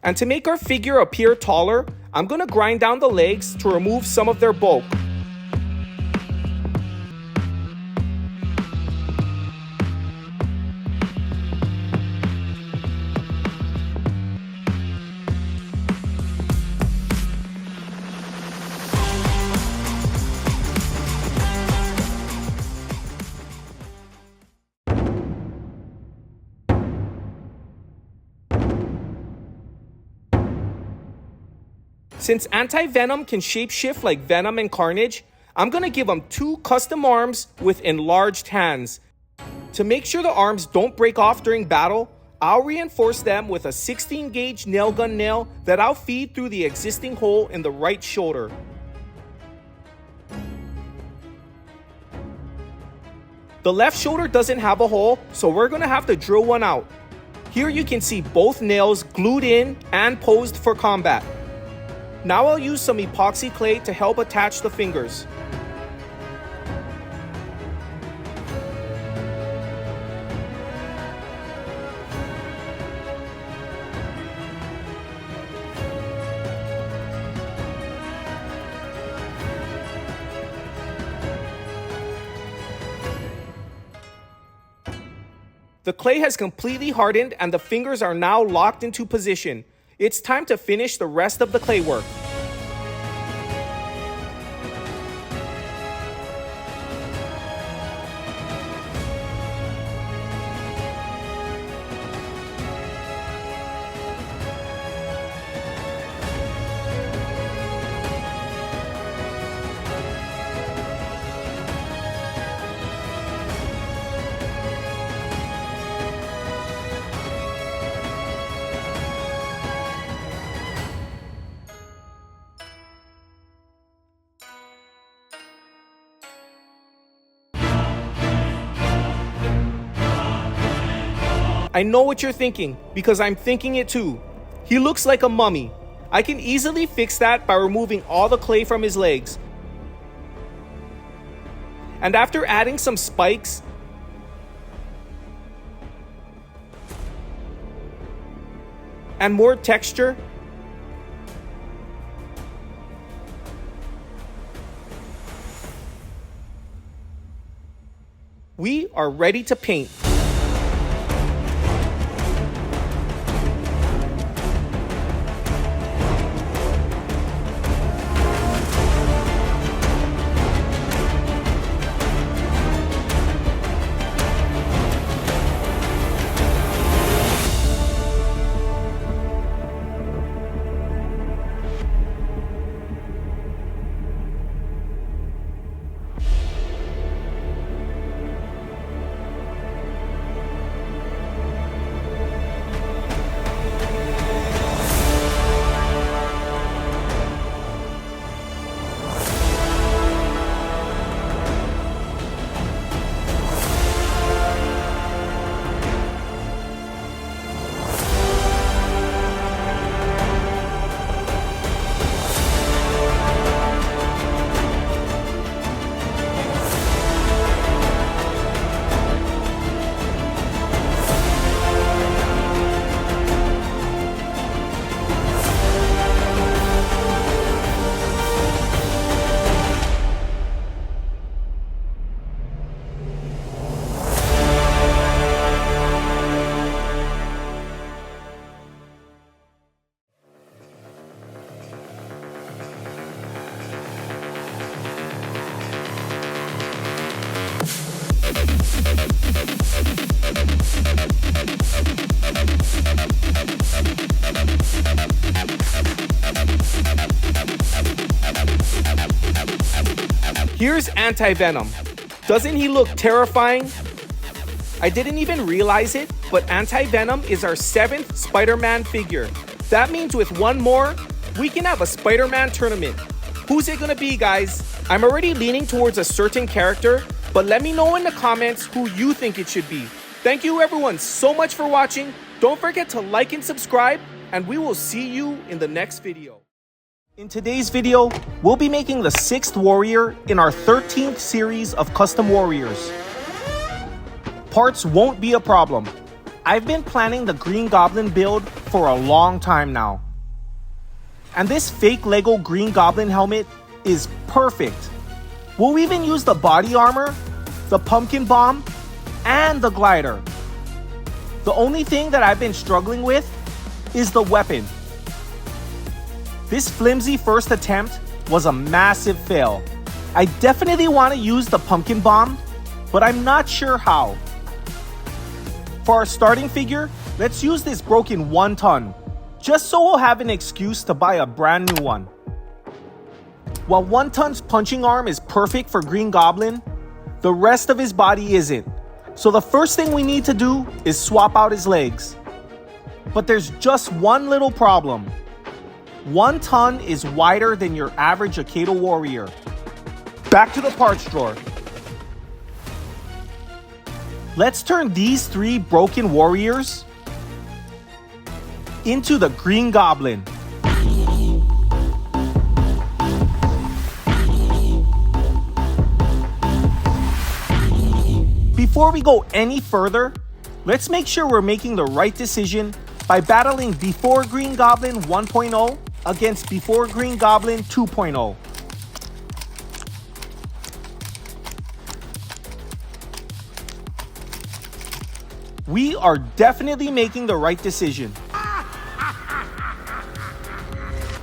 And to make our figure appear taller, I'm gonna grind down the legs to remove some of their bulk. Since anti-venom can shapeshift like Venom and Carnage, I'm gonna give him 2 custom arms with enlarged hands. To make sure the arms don't break off during battle, I'll reinforce them with a 16 gauge nail gun nail that I'll feed through the existing hole in the right shoulder. The left shoulder doesn't have a hole, so we're gonna have to drill one out. Here you can see both nails glued in and posed for combat. Now I'll use some epoxy clay to help attach the fingers. The clay has completely hardened and the fingers are now locked into position. It's time to finish the rest of the clay work. I know what you're thinking, because I'm thinking it too. He looks like a mummy. I can easily fix that by removing all the clay from his legs. And after adding some spikes and more texture, we are ready to paint. Here's Anti-Venom. Doesn't he look terrifying? I didn't even realize it, but Anti-Venom is our 7th Spider-Man figure. That means with one more, we can have a Spider-Man tournament. Who's it gonna be, guys? I'm already leaning towards a certain character, but let me know in the comments who you think it should be. Thank you everyone so much for watching. Don't forget to like and subscribe, and we will see you in the next video. In today's video, we'll be making the 6th warrior in our 13th series of custom warriors. Parts won't be a problem. I've been planning the Green Goblin build for a long time now. And this fake Lego Green Goblin helmet is perfect. We'll even use the body armor, the pumpkin bomb, and the glider. The only thing that I've been struggling with is the weapon. This flimsy first attempt was a massive fail. I definitely want to use the pumpkin bomb, but I'm not sure how. For our starting figure, let's use this broken 1 ton, just so we'll have an excuse to buy a brand new one. While 1 ton's punching arm is perfect for Green Goblin, the rest of his body isn't. So the first thing we need to do is swap out his legs. But there's just one little problem. 1 ton is wider than your average Akedo warrior. Back to the parts drawer. Let's turn these 3 broken warriors into the Green Goblin. Before we go any further, let's make sure we're making the right decision by battling Before Green Goblin 1.0 against Before Green Goblin 2.0. We are definitely making the right decision.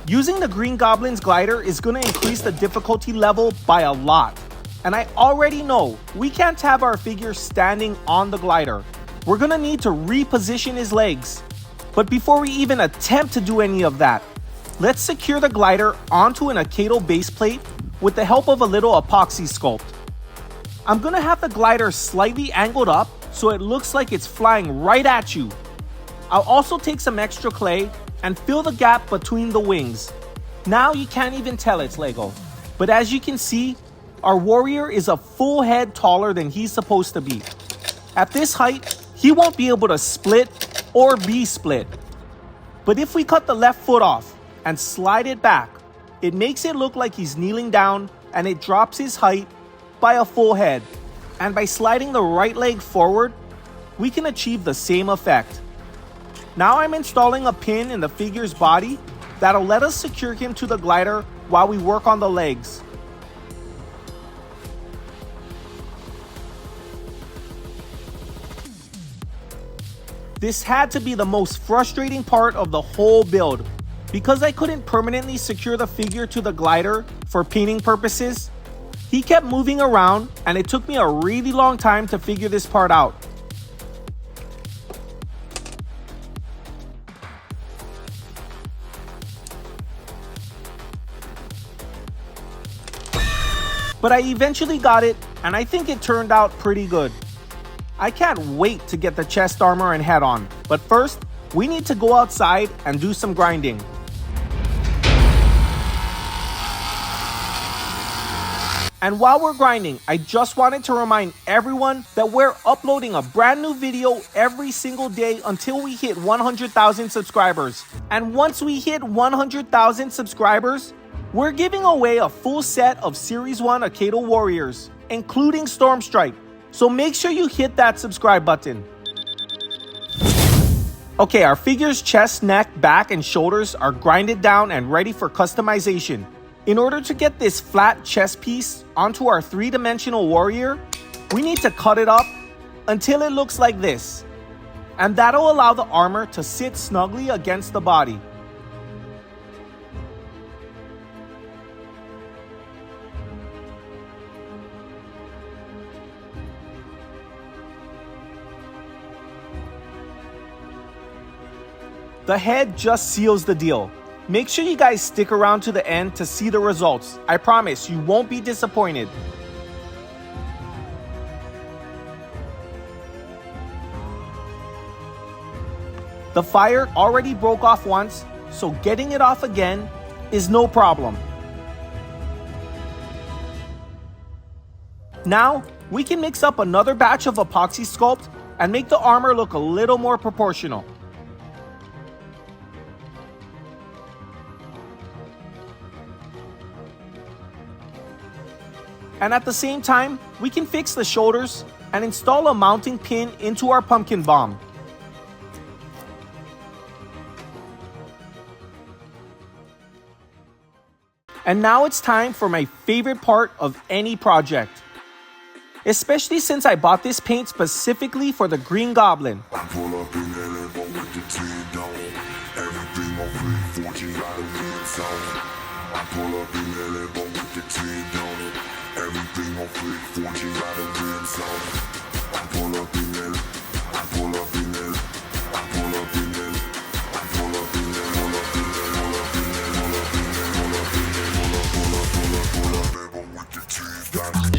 Using the Green Goblin's glider is going to increase the difficulty level by a lot. And I already know we can't have our figure standing on the glider. We're going to need to reposition his legs. But before we even attempt to do any of that, let's secure the glider onto an Akedo base plate with the help of a little epoxy sculpt. I'm going to have the glider slightly angled up so it looks like it's flying right at you. I'll also take some extra clay and fill the gap between the wings. Now you can't even tell it's Lego. But as you can see, our warrior is a full head taller than he's supposed to be. At this height, he won't be able to split or be split. But if we cut the left foot off and slide it back, it makes it look like he's kneeling down and it drops his height by a full head. And by sliding the right leg forward, we can achieve the same effect. Now I'm installing a pin in the figure's body that'll let us secure him to the glider while we work on the legs. This had to be the most frustrating part of the whole build. Because I couldn't permanently secure the figure to the glider for painting purposes, he kept moving around and it took me a really long time to figure this part out. But I eventually got it, and I think it turned out pretty good. I can't wait to get the chest armor and head on, but first, we need to go outside and do some grinding. And while we're grinding, I just wanted to remind everyone that we're uploading a brand new video every single day until we hit 100,000 subscribers. And once we hit 100,000 subscribers, we're giving away a full set of Series 1 Akedo Warriors, including Stormstrike. So make sure you hit that subscribe button. Okay, our figure's chest, neck, back, and shoulders are grinded down and ready for customization. In order to get this flat chest piece onto our 3-dimensional warrior, we need to cut it up until it looks like this. And that'll allow the armor to sit snugly against the body. The head just seals the deal. Make sure you guys stick around to the end to see the results. I promise you won't be disappointed. The fire already broke off once, so getting it off again is no problem. Now, we can mix up another batch of epoxy sculpt and make the armor look a little more proportional. And at the same time, we can fix the shoulders and install a mounting pin into our pumpkin bomb. And now it's time for my favorite part of any project. Especially since I bought this paint specifically for the Green Goblin. I pull up in that Lambo with the 10 dome. Everything on 314 by the wind zone. I pull up in that Lambo with the 10 dome. Everything on 314 by the wind zone. I pull up in that. I pull up in that. I pull up in that. I pull up in that. Pull up in that. Pull up in that. Pull up in that. Pull up in that. Pull up Lambo with the 10 dome.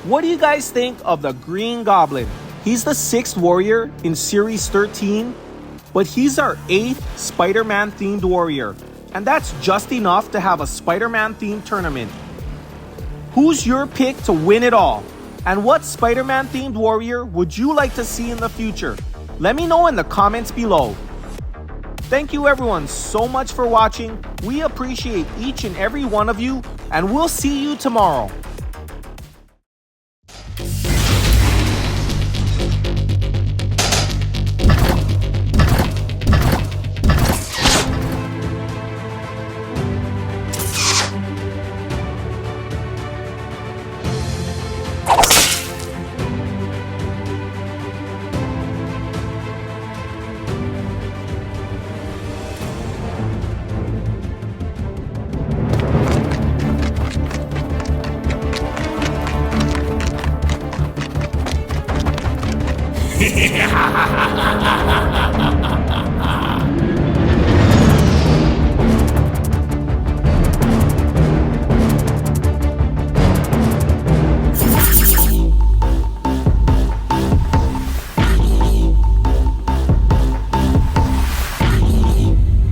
What do you guys think of the Green Goblin? He's the 6th warrior in Series 13, but he's our 8th Spider-Man themed warrior. And that's just enough to have a Spider-Man themed tournament. Who's your pick to win it all? And what Spider-Man themed warrior would you like to see in the future? Let me know in the comments below. Thank you everyone so much for watching. We appreciate each and every one of you, and we'll see you tomorrow.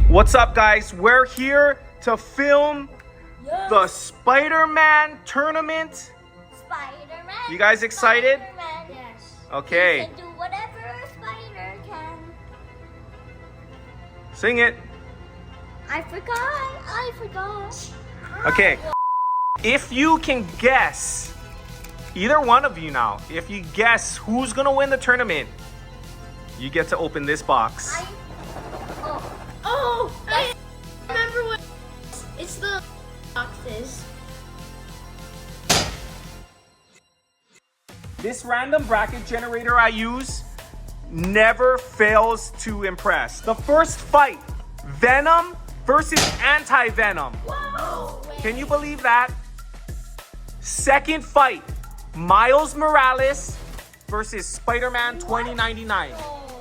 What's up, guys? We're here to film the Spider-Man tournament. Spider-Man. You guys excited? Spider-Man. Yes. Okay. He can do whatever a spider can. Sing it. I forgot. Okay. If you can guess, either one of you now, if you guess who's gonna win the tournament, You get to open this box. I remember what it's the boxes. This random bracket generator I use never fails to impress. The first fight, Venom versus Anti-Venom. Whoa! Can you believe that? Second fight, Miles Morales versus Spider-Man 2099.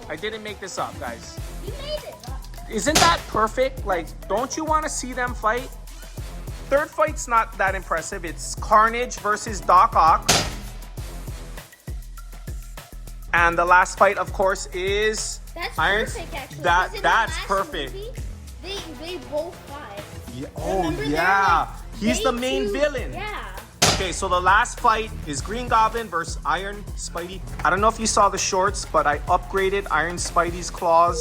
I didn't make this up, guys. You made it. Isn't that perfect? Like, don't you want to see them fight? Third fight's not that impressive. It's Carnage versus Doc Ock. And the last fight, of course, is That's Iron. perfect, actually. That 'cause in the that's last perfect. movie, they both fight. Yeah. Oh Remember yeah, they're he's the main two- villain. Yeah. Okay, so the last fight is Green Goblin versus Iron Spidey. I don't know if you saw the shorts, but I upgraded Iron Spidey's claws.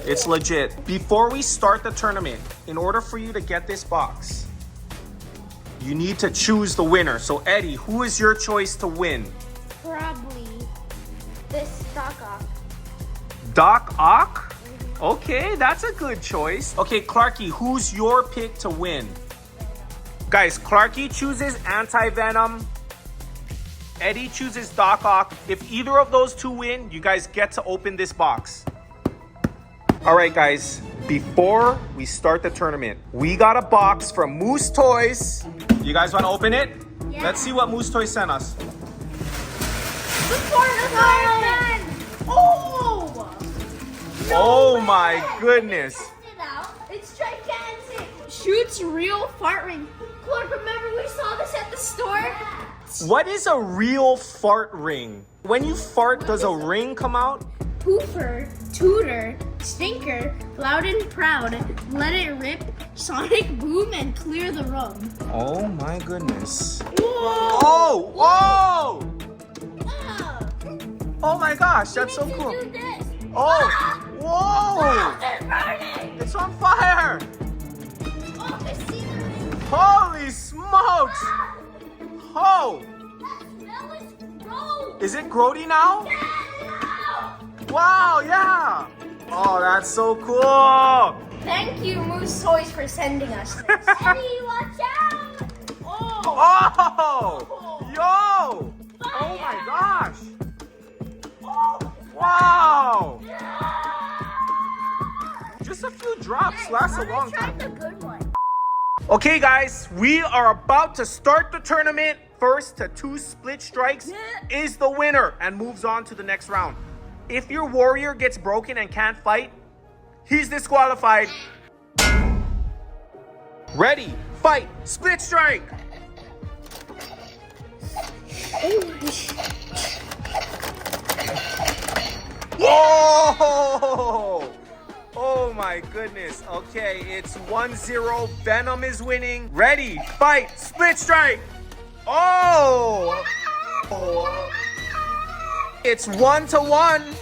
It's legit. Before we start the tournament, in order for you to get this box, you need to choose the winner. So Eddie, who is your choice to win? Probably this Doc Ock. Doc Ock? Okay, that's a good choice. Okay, Clarky, who's your pick to win? Guys, Clarky chooses Anti-Venom. Eddie chooses Doc Ock. If either of those two win, you guys get to open this box. All right, guys, before we start the tournament, we got a box from Moose Toys. You guys want to open it? Yeah. Let's see what Moose Toys sent us. Oh! Oh my goodness. It's gigantic. Shoots real fart ring. Clark, remember we saw this at the store? What is a real fart ring? When you fart, does a ring come out? Poofer, Tooter, Stinker, Loud and Proud, Let It Rip, Sonic Boom, and Clear the Room. Oh my goodness. Whoa! Oh, whoa! Oh, Oh my gosh, that's so we need to cool. do this. Oh, whoa! It's burning! It's on fire! Oh, I see the ring. Holy smokes! Oh, That smell is gross. is it grody now? Wow, yeah! Oh, that's so cool! Thank you, Moose Toys, for sending us this. Eddie, watch out! Oh! Oh! Yo! Oh my gosh! Wow! Just a few drops lasts a long time. Try the good one. Okay, guys, we are about to start the tournament. First to 2 split strikes is the winner and moves on to the next round. If your warrior gets broken and can't fight, he's disqualified. Ready, fight, split strike. Whoa! Oh my goodness. Okay, it's 1-0. Venom is winning. Ready, fight, split strike. Oh! It's 1-1.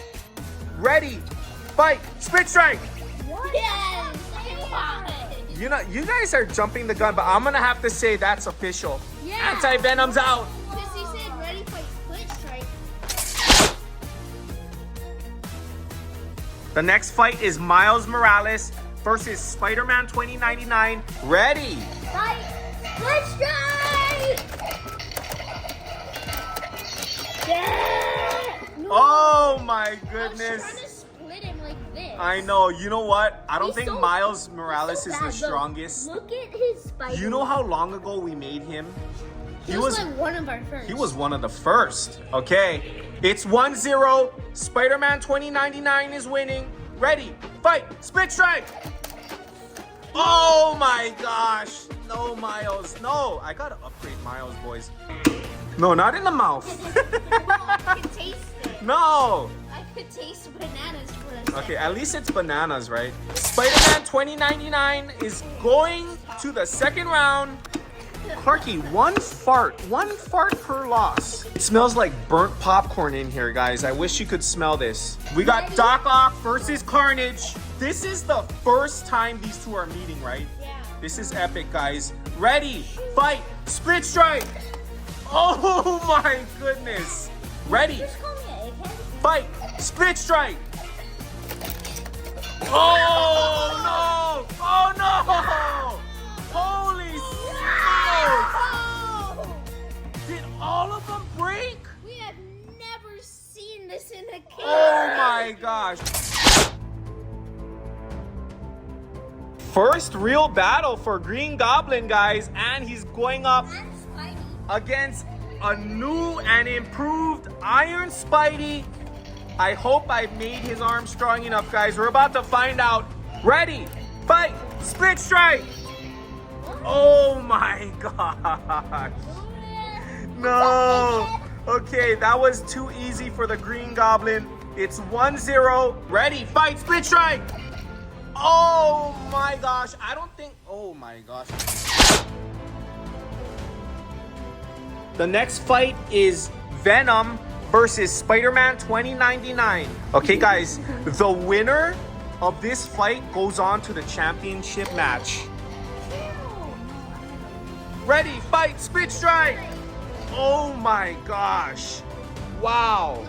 Ready, fight, split strike. Yes! You know, you guys are jumping the gun, but I'm gonna have to say that's official. Yeah. Anti-Venom's out. Because he said ready, fight, split strike. The next fight is Miles Morales versus Spider-Man 2099. Ready? Fight, split strike! Yeah! No. Oh my I was goodness. trying to split him like this. I know. You know what? I don't He's think so- Miles Morales so is bad, the though. strongest. Look at his spider. You know how long ago we made him? he was like one of our first. He was one of the first. Okay. It's 1-0. Spider-Man 2099 is winning. Ready, fight, split strike. Oh my gosh. No, Miles. No, I gotta upgrade Miles, boys. No, not in the mouth. I could taste it. No. I could taste bananas for a second. Okay, at least it's bananas, right? Spider-Man 2099 is going to the second round. Clarky, one fart per loss. It smells like burnt popcorn in here, guys. I wish you could smell this. We got Doc Ock versus Carnage. This is the first time these two are meeting, right? Yeah. This is epic, guys. Ready, fight, split strike. Oh my goodness. Ready, Just call me an egghead. fight, split strike. Oh no! Oh no! Holy smokes! Did all of them break? We have never seen this in a cage. Oh my gosh. First real battle for Green Goblin, guys, and he's going up And Spidey. against a new and improved Iron Spidey. I hope I made his arm strong enough, guys. We're about to find out. Ready, fight, split strike. Oh my gosh. No. Okay, that was too easy for the Green Goblin. It's 1-0. Ready, fight, split strike. Oh my gosh. I don't think, oh my gosh. The next fight is Venom versus Spider-Man 2099. Okay, guys, the winner of this fight goes on to the championship match. Ready, fight, split strike. Oh my gosh. Wow.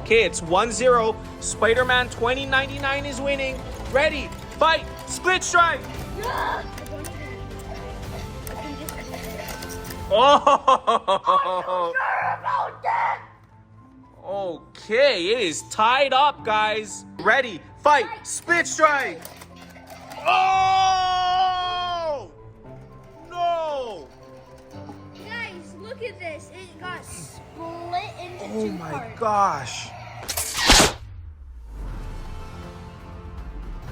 Okay, it's 1-0. Spider-Man 2099 is winning. Ready, fight, split strike. Oh. Okay, it is tied up, guys. Ready, fight, split strike. Oh! No! Guys, look at this. It got split into Oh two my parts. gosh.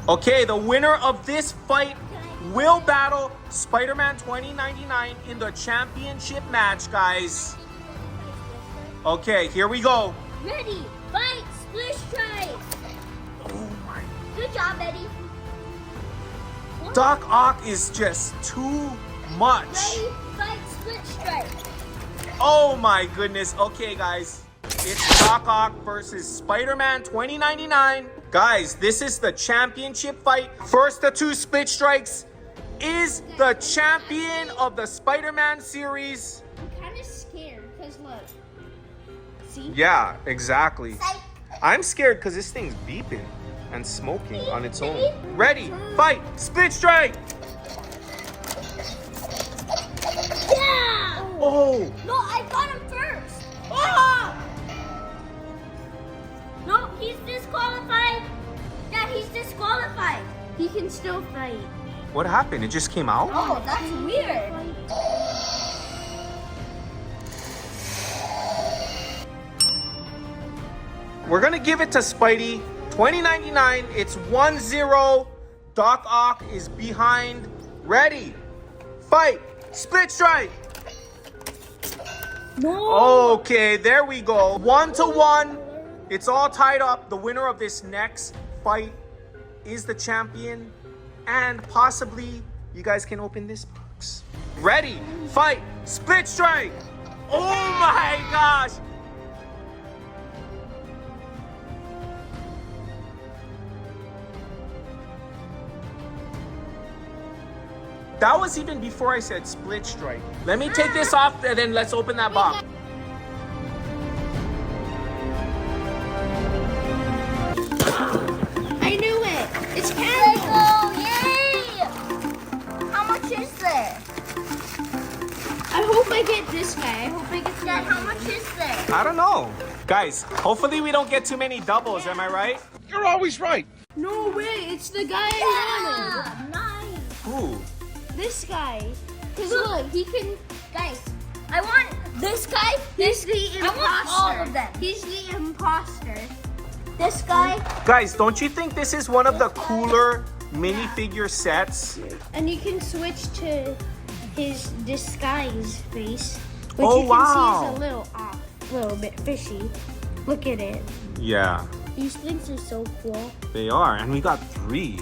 Okay, the winner of this fight will battle Spider-Man 2099 in the championship match, guys. Okay, here we go. Ready, fight, split strike. Oh my. Good job, Eddie. Doc Ock is just too much. Ready, fight, split strike. Oh my goodness. Okay, guys. It's Doc Ock versus Spider-Man 2099. Guys, this is the championship fight. First of two split strikes is the champion of the Spider-Man series. I'm kind of scared because look. See? Yeah, exactly. I'm scared because this thing's beeping and smoking on its own. Ready, fight, split strike. Yeah! Oh, No, I got him first. Ah! No, he's disqualified. Yeah, he's disqualified. He can still fight. what happened? It just came out? Oh, that's weird. We're gonna give it to Spidey. 2099, it's 1-0. Doc Ock is behind. Ready, fight, split strike. No. Okay, there we go. 1-1. It's all tied up. The winner of this next fight is the champion. And possibly you guys can open this box. Ready, fight, split strike. Oh my gosh. That was even before I said split strike. Let me take this off and then let's open that box. I knew it. It's Lego. Yay! How much is there? I hope I get this guy. I hope I get that. How much is there? I don't know. Guys, hopefully we don't get too many doubles, am I right? You're always right. No way. It's the guy I wanted. Nice. Ooh. This guy. Cause look, he can. Guys, I want this guy. He's the imposter. I want all of them. He's the imposter. This guy. Guys, don't you think this is one of the cooler minifigure sets? And you can switch to his disguise face, which Oh, you can wow. see is a little off, a little bit fishy. Look at it. Yeah, These things are so cool. they are. And we got 3.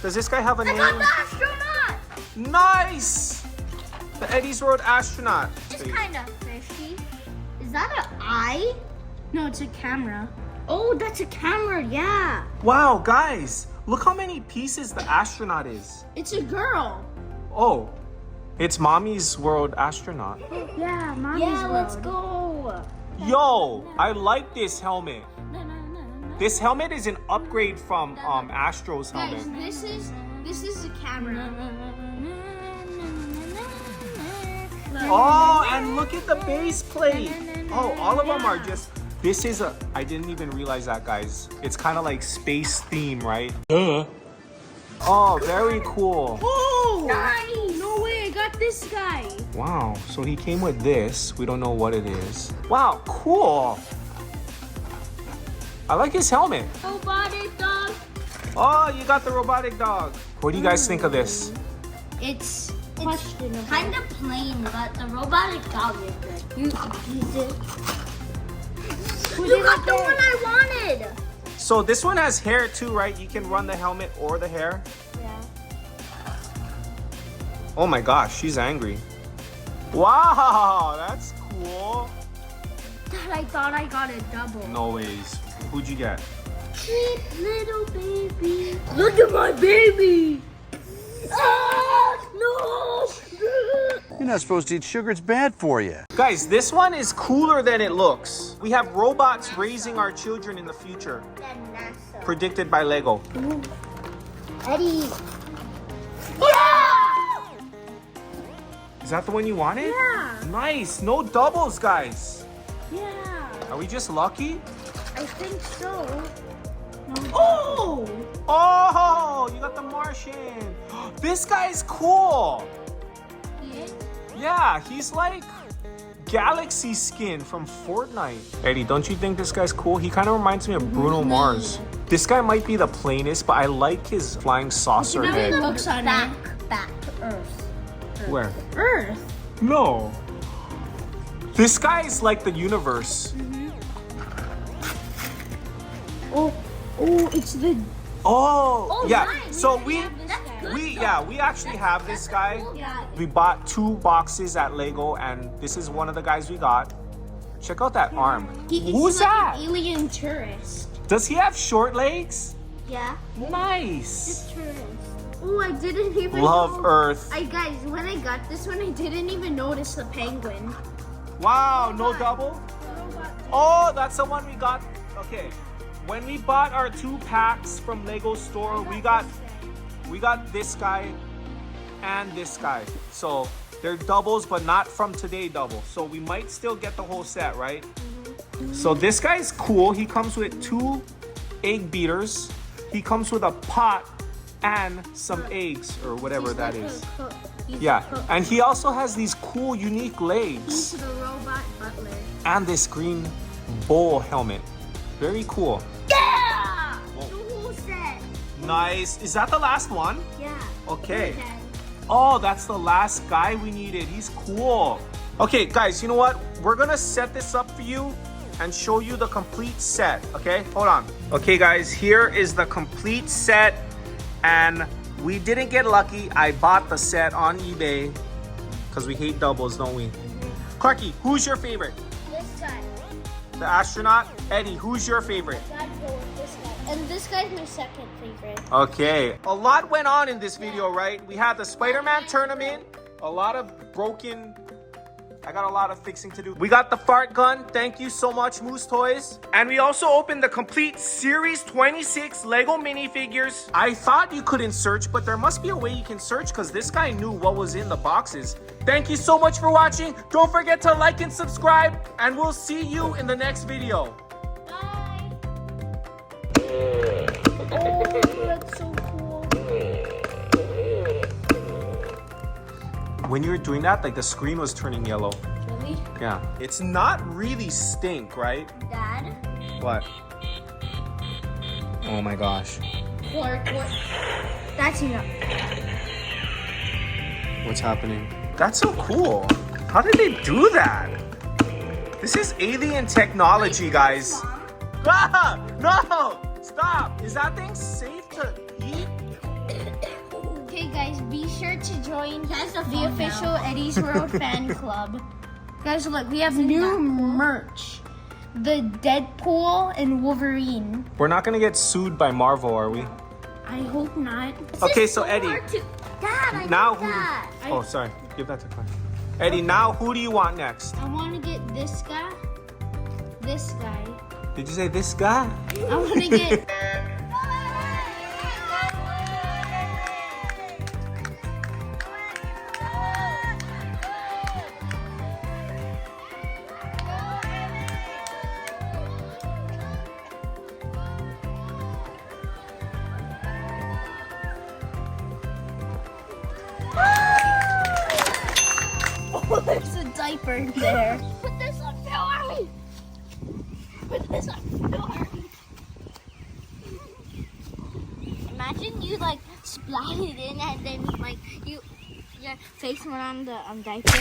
Does this guy have a I got name? the astronaut. Nice! The Eddie's Road astronaut. It's kind of fishy. Is that an eye? No, it's a camera. Oh, that's a camera. Yeah. Wow, guys, look how many pieces the astronaut is. It's a girl. Oh, it's Mommy's World astronaut. Yeah, Mommy's World. Let's go. Yo, I like this helmet. This helmet is an upgrade from Astro's helmet. Guys, this is the camera. Oh, and look at the base plate. Oh, all of them are just. This is a. I didn't even realize that, guys. It's kind of like space theme, right? Oh, very cool. Oh, nice. No way, I got this guy. Wow. So he came with this. We don't know what it is. Wow, cool. I like his helmet. Robotic dog. Oh, you got the robotic dog. What do you guys think of this? It's kind of plain, but the robotic dog is good. You got the one I wanted. So this one has hair too, right? You can run the helmet or the hair. Yeah. Oh my gosh, she's angry. Wow, that's cool. Dad, I thought I got a double. No ways. Who'd you get? Sweet little baby. Look at my baby. Ah, no. You're not supposed to eat sugar, it's bad for you. Guys, this one is cooler than it looks. We have robots raising our children in the future. Predicted by Lego. Eddie. Yeah! Is that the one you wanted? Yeah. Nice. No doubles, guys. Yeah. Are we just lucky? I think so. Oh! Oh, you got the Martian. This guy's cool. Yeah, he's like Galaxy skin from Fortnite. Eddie, don't you think this guy's cool? He kind of reminds me of Bruno Mars. This guy might be the plainest, but I like his flying saucer head. Looks on back to Earth. Where? Earth. No. This guy is like the universe. Oh, it's the. Oh, yeah. nice. So We actually have this guy. Yeah. We bought 2 boxes at Lego, and this is one of the guys we got. Check out that arm. Who's that? An alien tourist. Does he have short legs? Yeah. Nice. Tourist. Oh, I didn't even Love know. Earth. Guys, when I got this one, I didn't even notice the penguin. Wow, no double? Oh, that's the one we got. Okay. When we bought our 2 packs from Lego store, we got this guy and this guy. So they're doubles, but not from today double. So we might still get the whole set, right? So this guy's cool. He comes with 2 egg beaters. He comes with a pot and some eggs or whatever that is. Yeah, and he also has these cool, unique legs. He's the robot butler. And this green bowl helmet. Very cool. Yeah! Whoa. The whole set. Nice. Is that the last one? Yeah. Okay. Oh, that's the last guy we needed. He's cool. Okay, guys, you know what? We're gonna set this up for you and show you the complete set, okay? Hold on. Okay, guys, here is the complete set. And we didn't get lucky. I bought the set on eBay because we hate doubles, don't we? Clarky, who's your favorite? This guy. The astronaut? Eddie, who's your favorite? Gotta go with this guy. And this guy's my second favorite. Okay. A lot went on in this video, right? We had the Spider-Man tournament. A lot of broken... I got a lot of fixing to do. We got the fart gun. Thank you so much, Moose Toys. And we also opened the complete Series 26 Lego minifigures. I thought you couldn't search, but there must be a way you can search because this guy knew what was in the boxes. Thank you so much for watching. Don't forget to like and subscribe, and we'll see you in the next video. Bye. Oh, that's so cool. When you were doing that, like the screen was turning yellow. Really? Yeah. It's not really stink, right? Dad? What? Oh my gosh. What? That's enough. What's happening? That's so cool. How did they do that? This is alien technology, guys. Ah, no! Stop! Is that thing safe to eat? Okay, guys, be sure to join the official Eddie's World fan club. Guys, look, we have new merch. The Deadpool and Wolverine. We're not gonna get sued by Marvel, are we? I hope not. Okay, so Eddie. Dad, I Now need that. Oh, sorry. Give that to Claire. Eddie, now who do you want next? I want to get this guy. this guy. Did you say this guy? I want to get. Oh, there's a diaper there. Put this on film. Put this on film. Imagine you like splat it in and then like your face went on the diaper.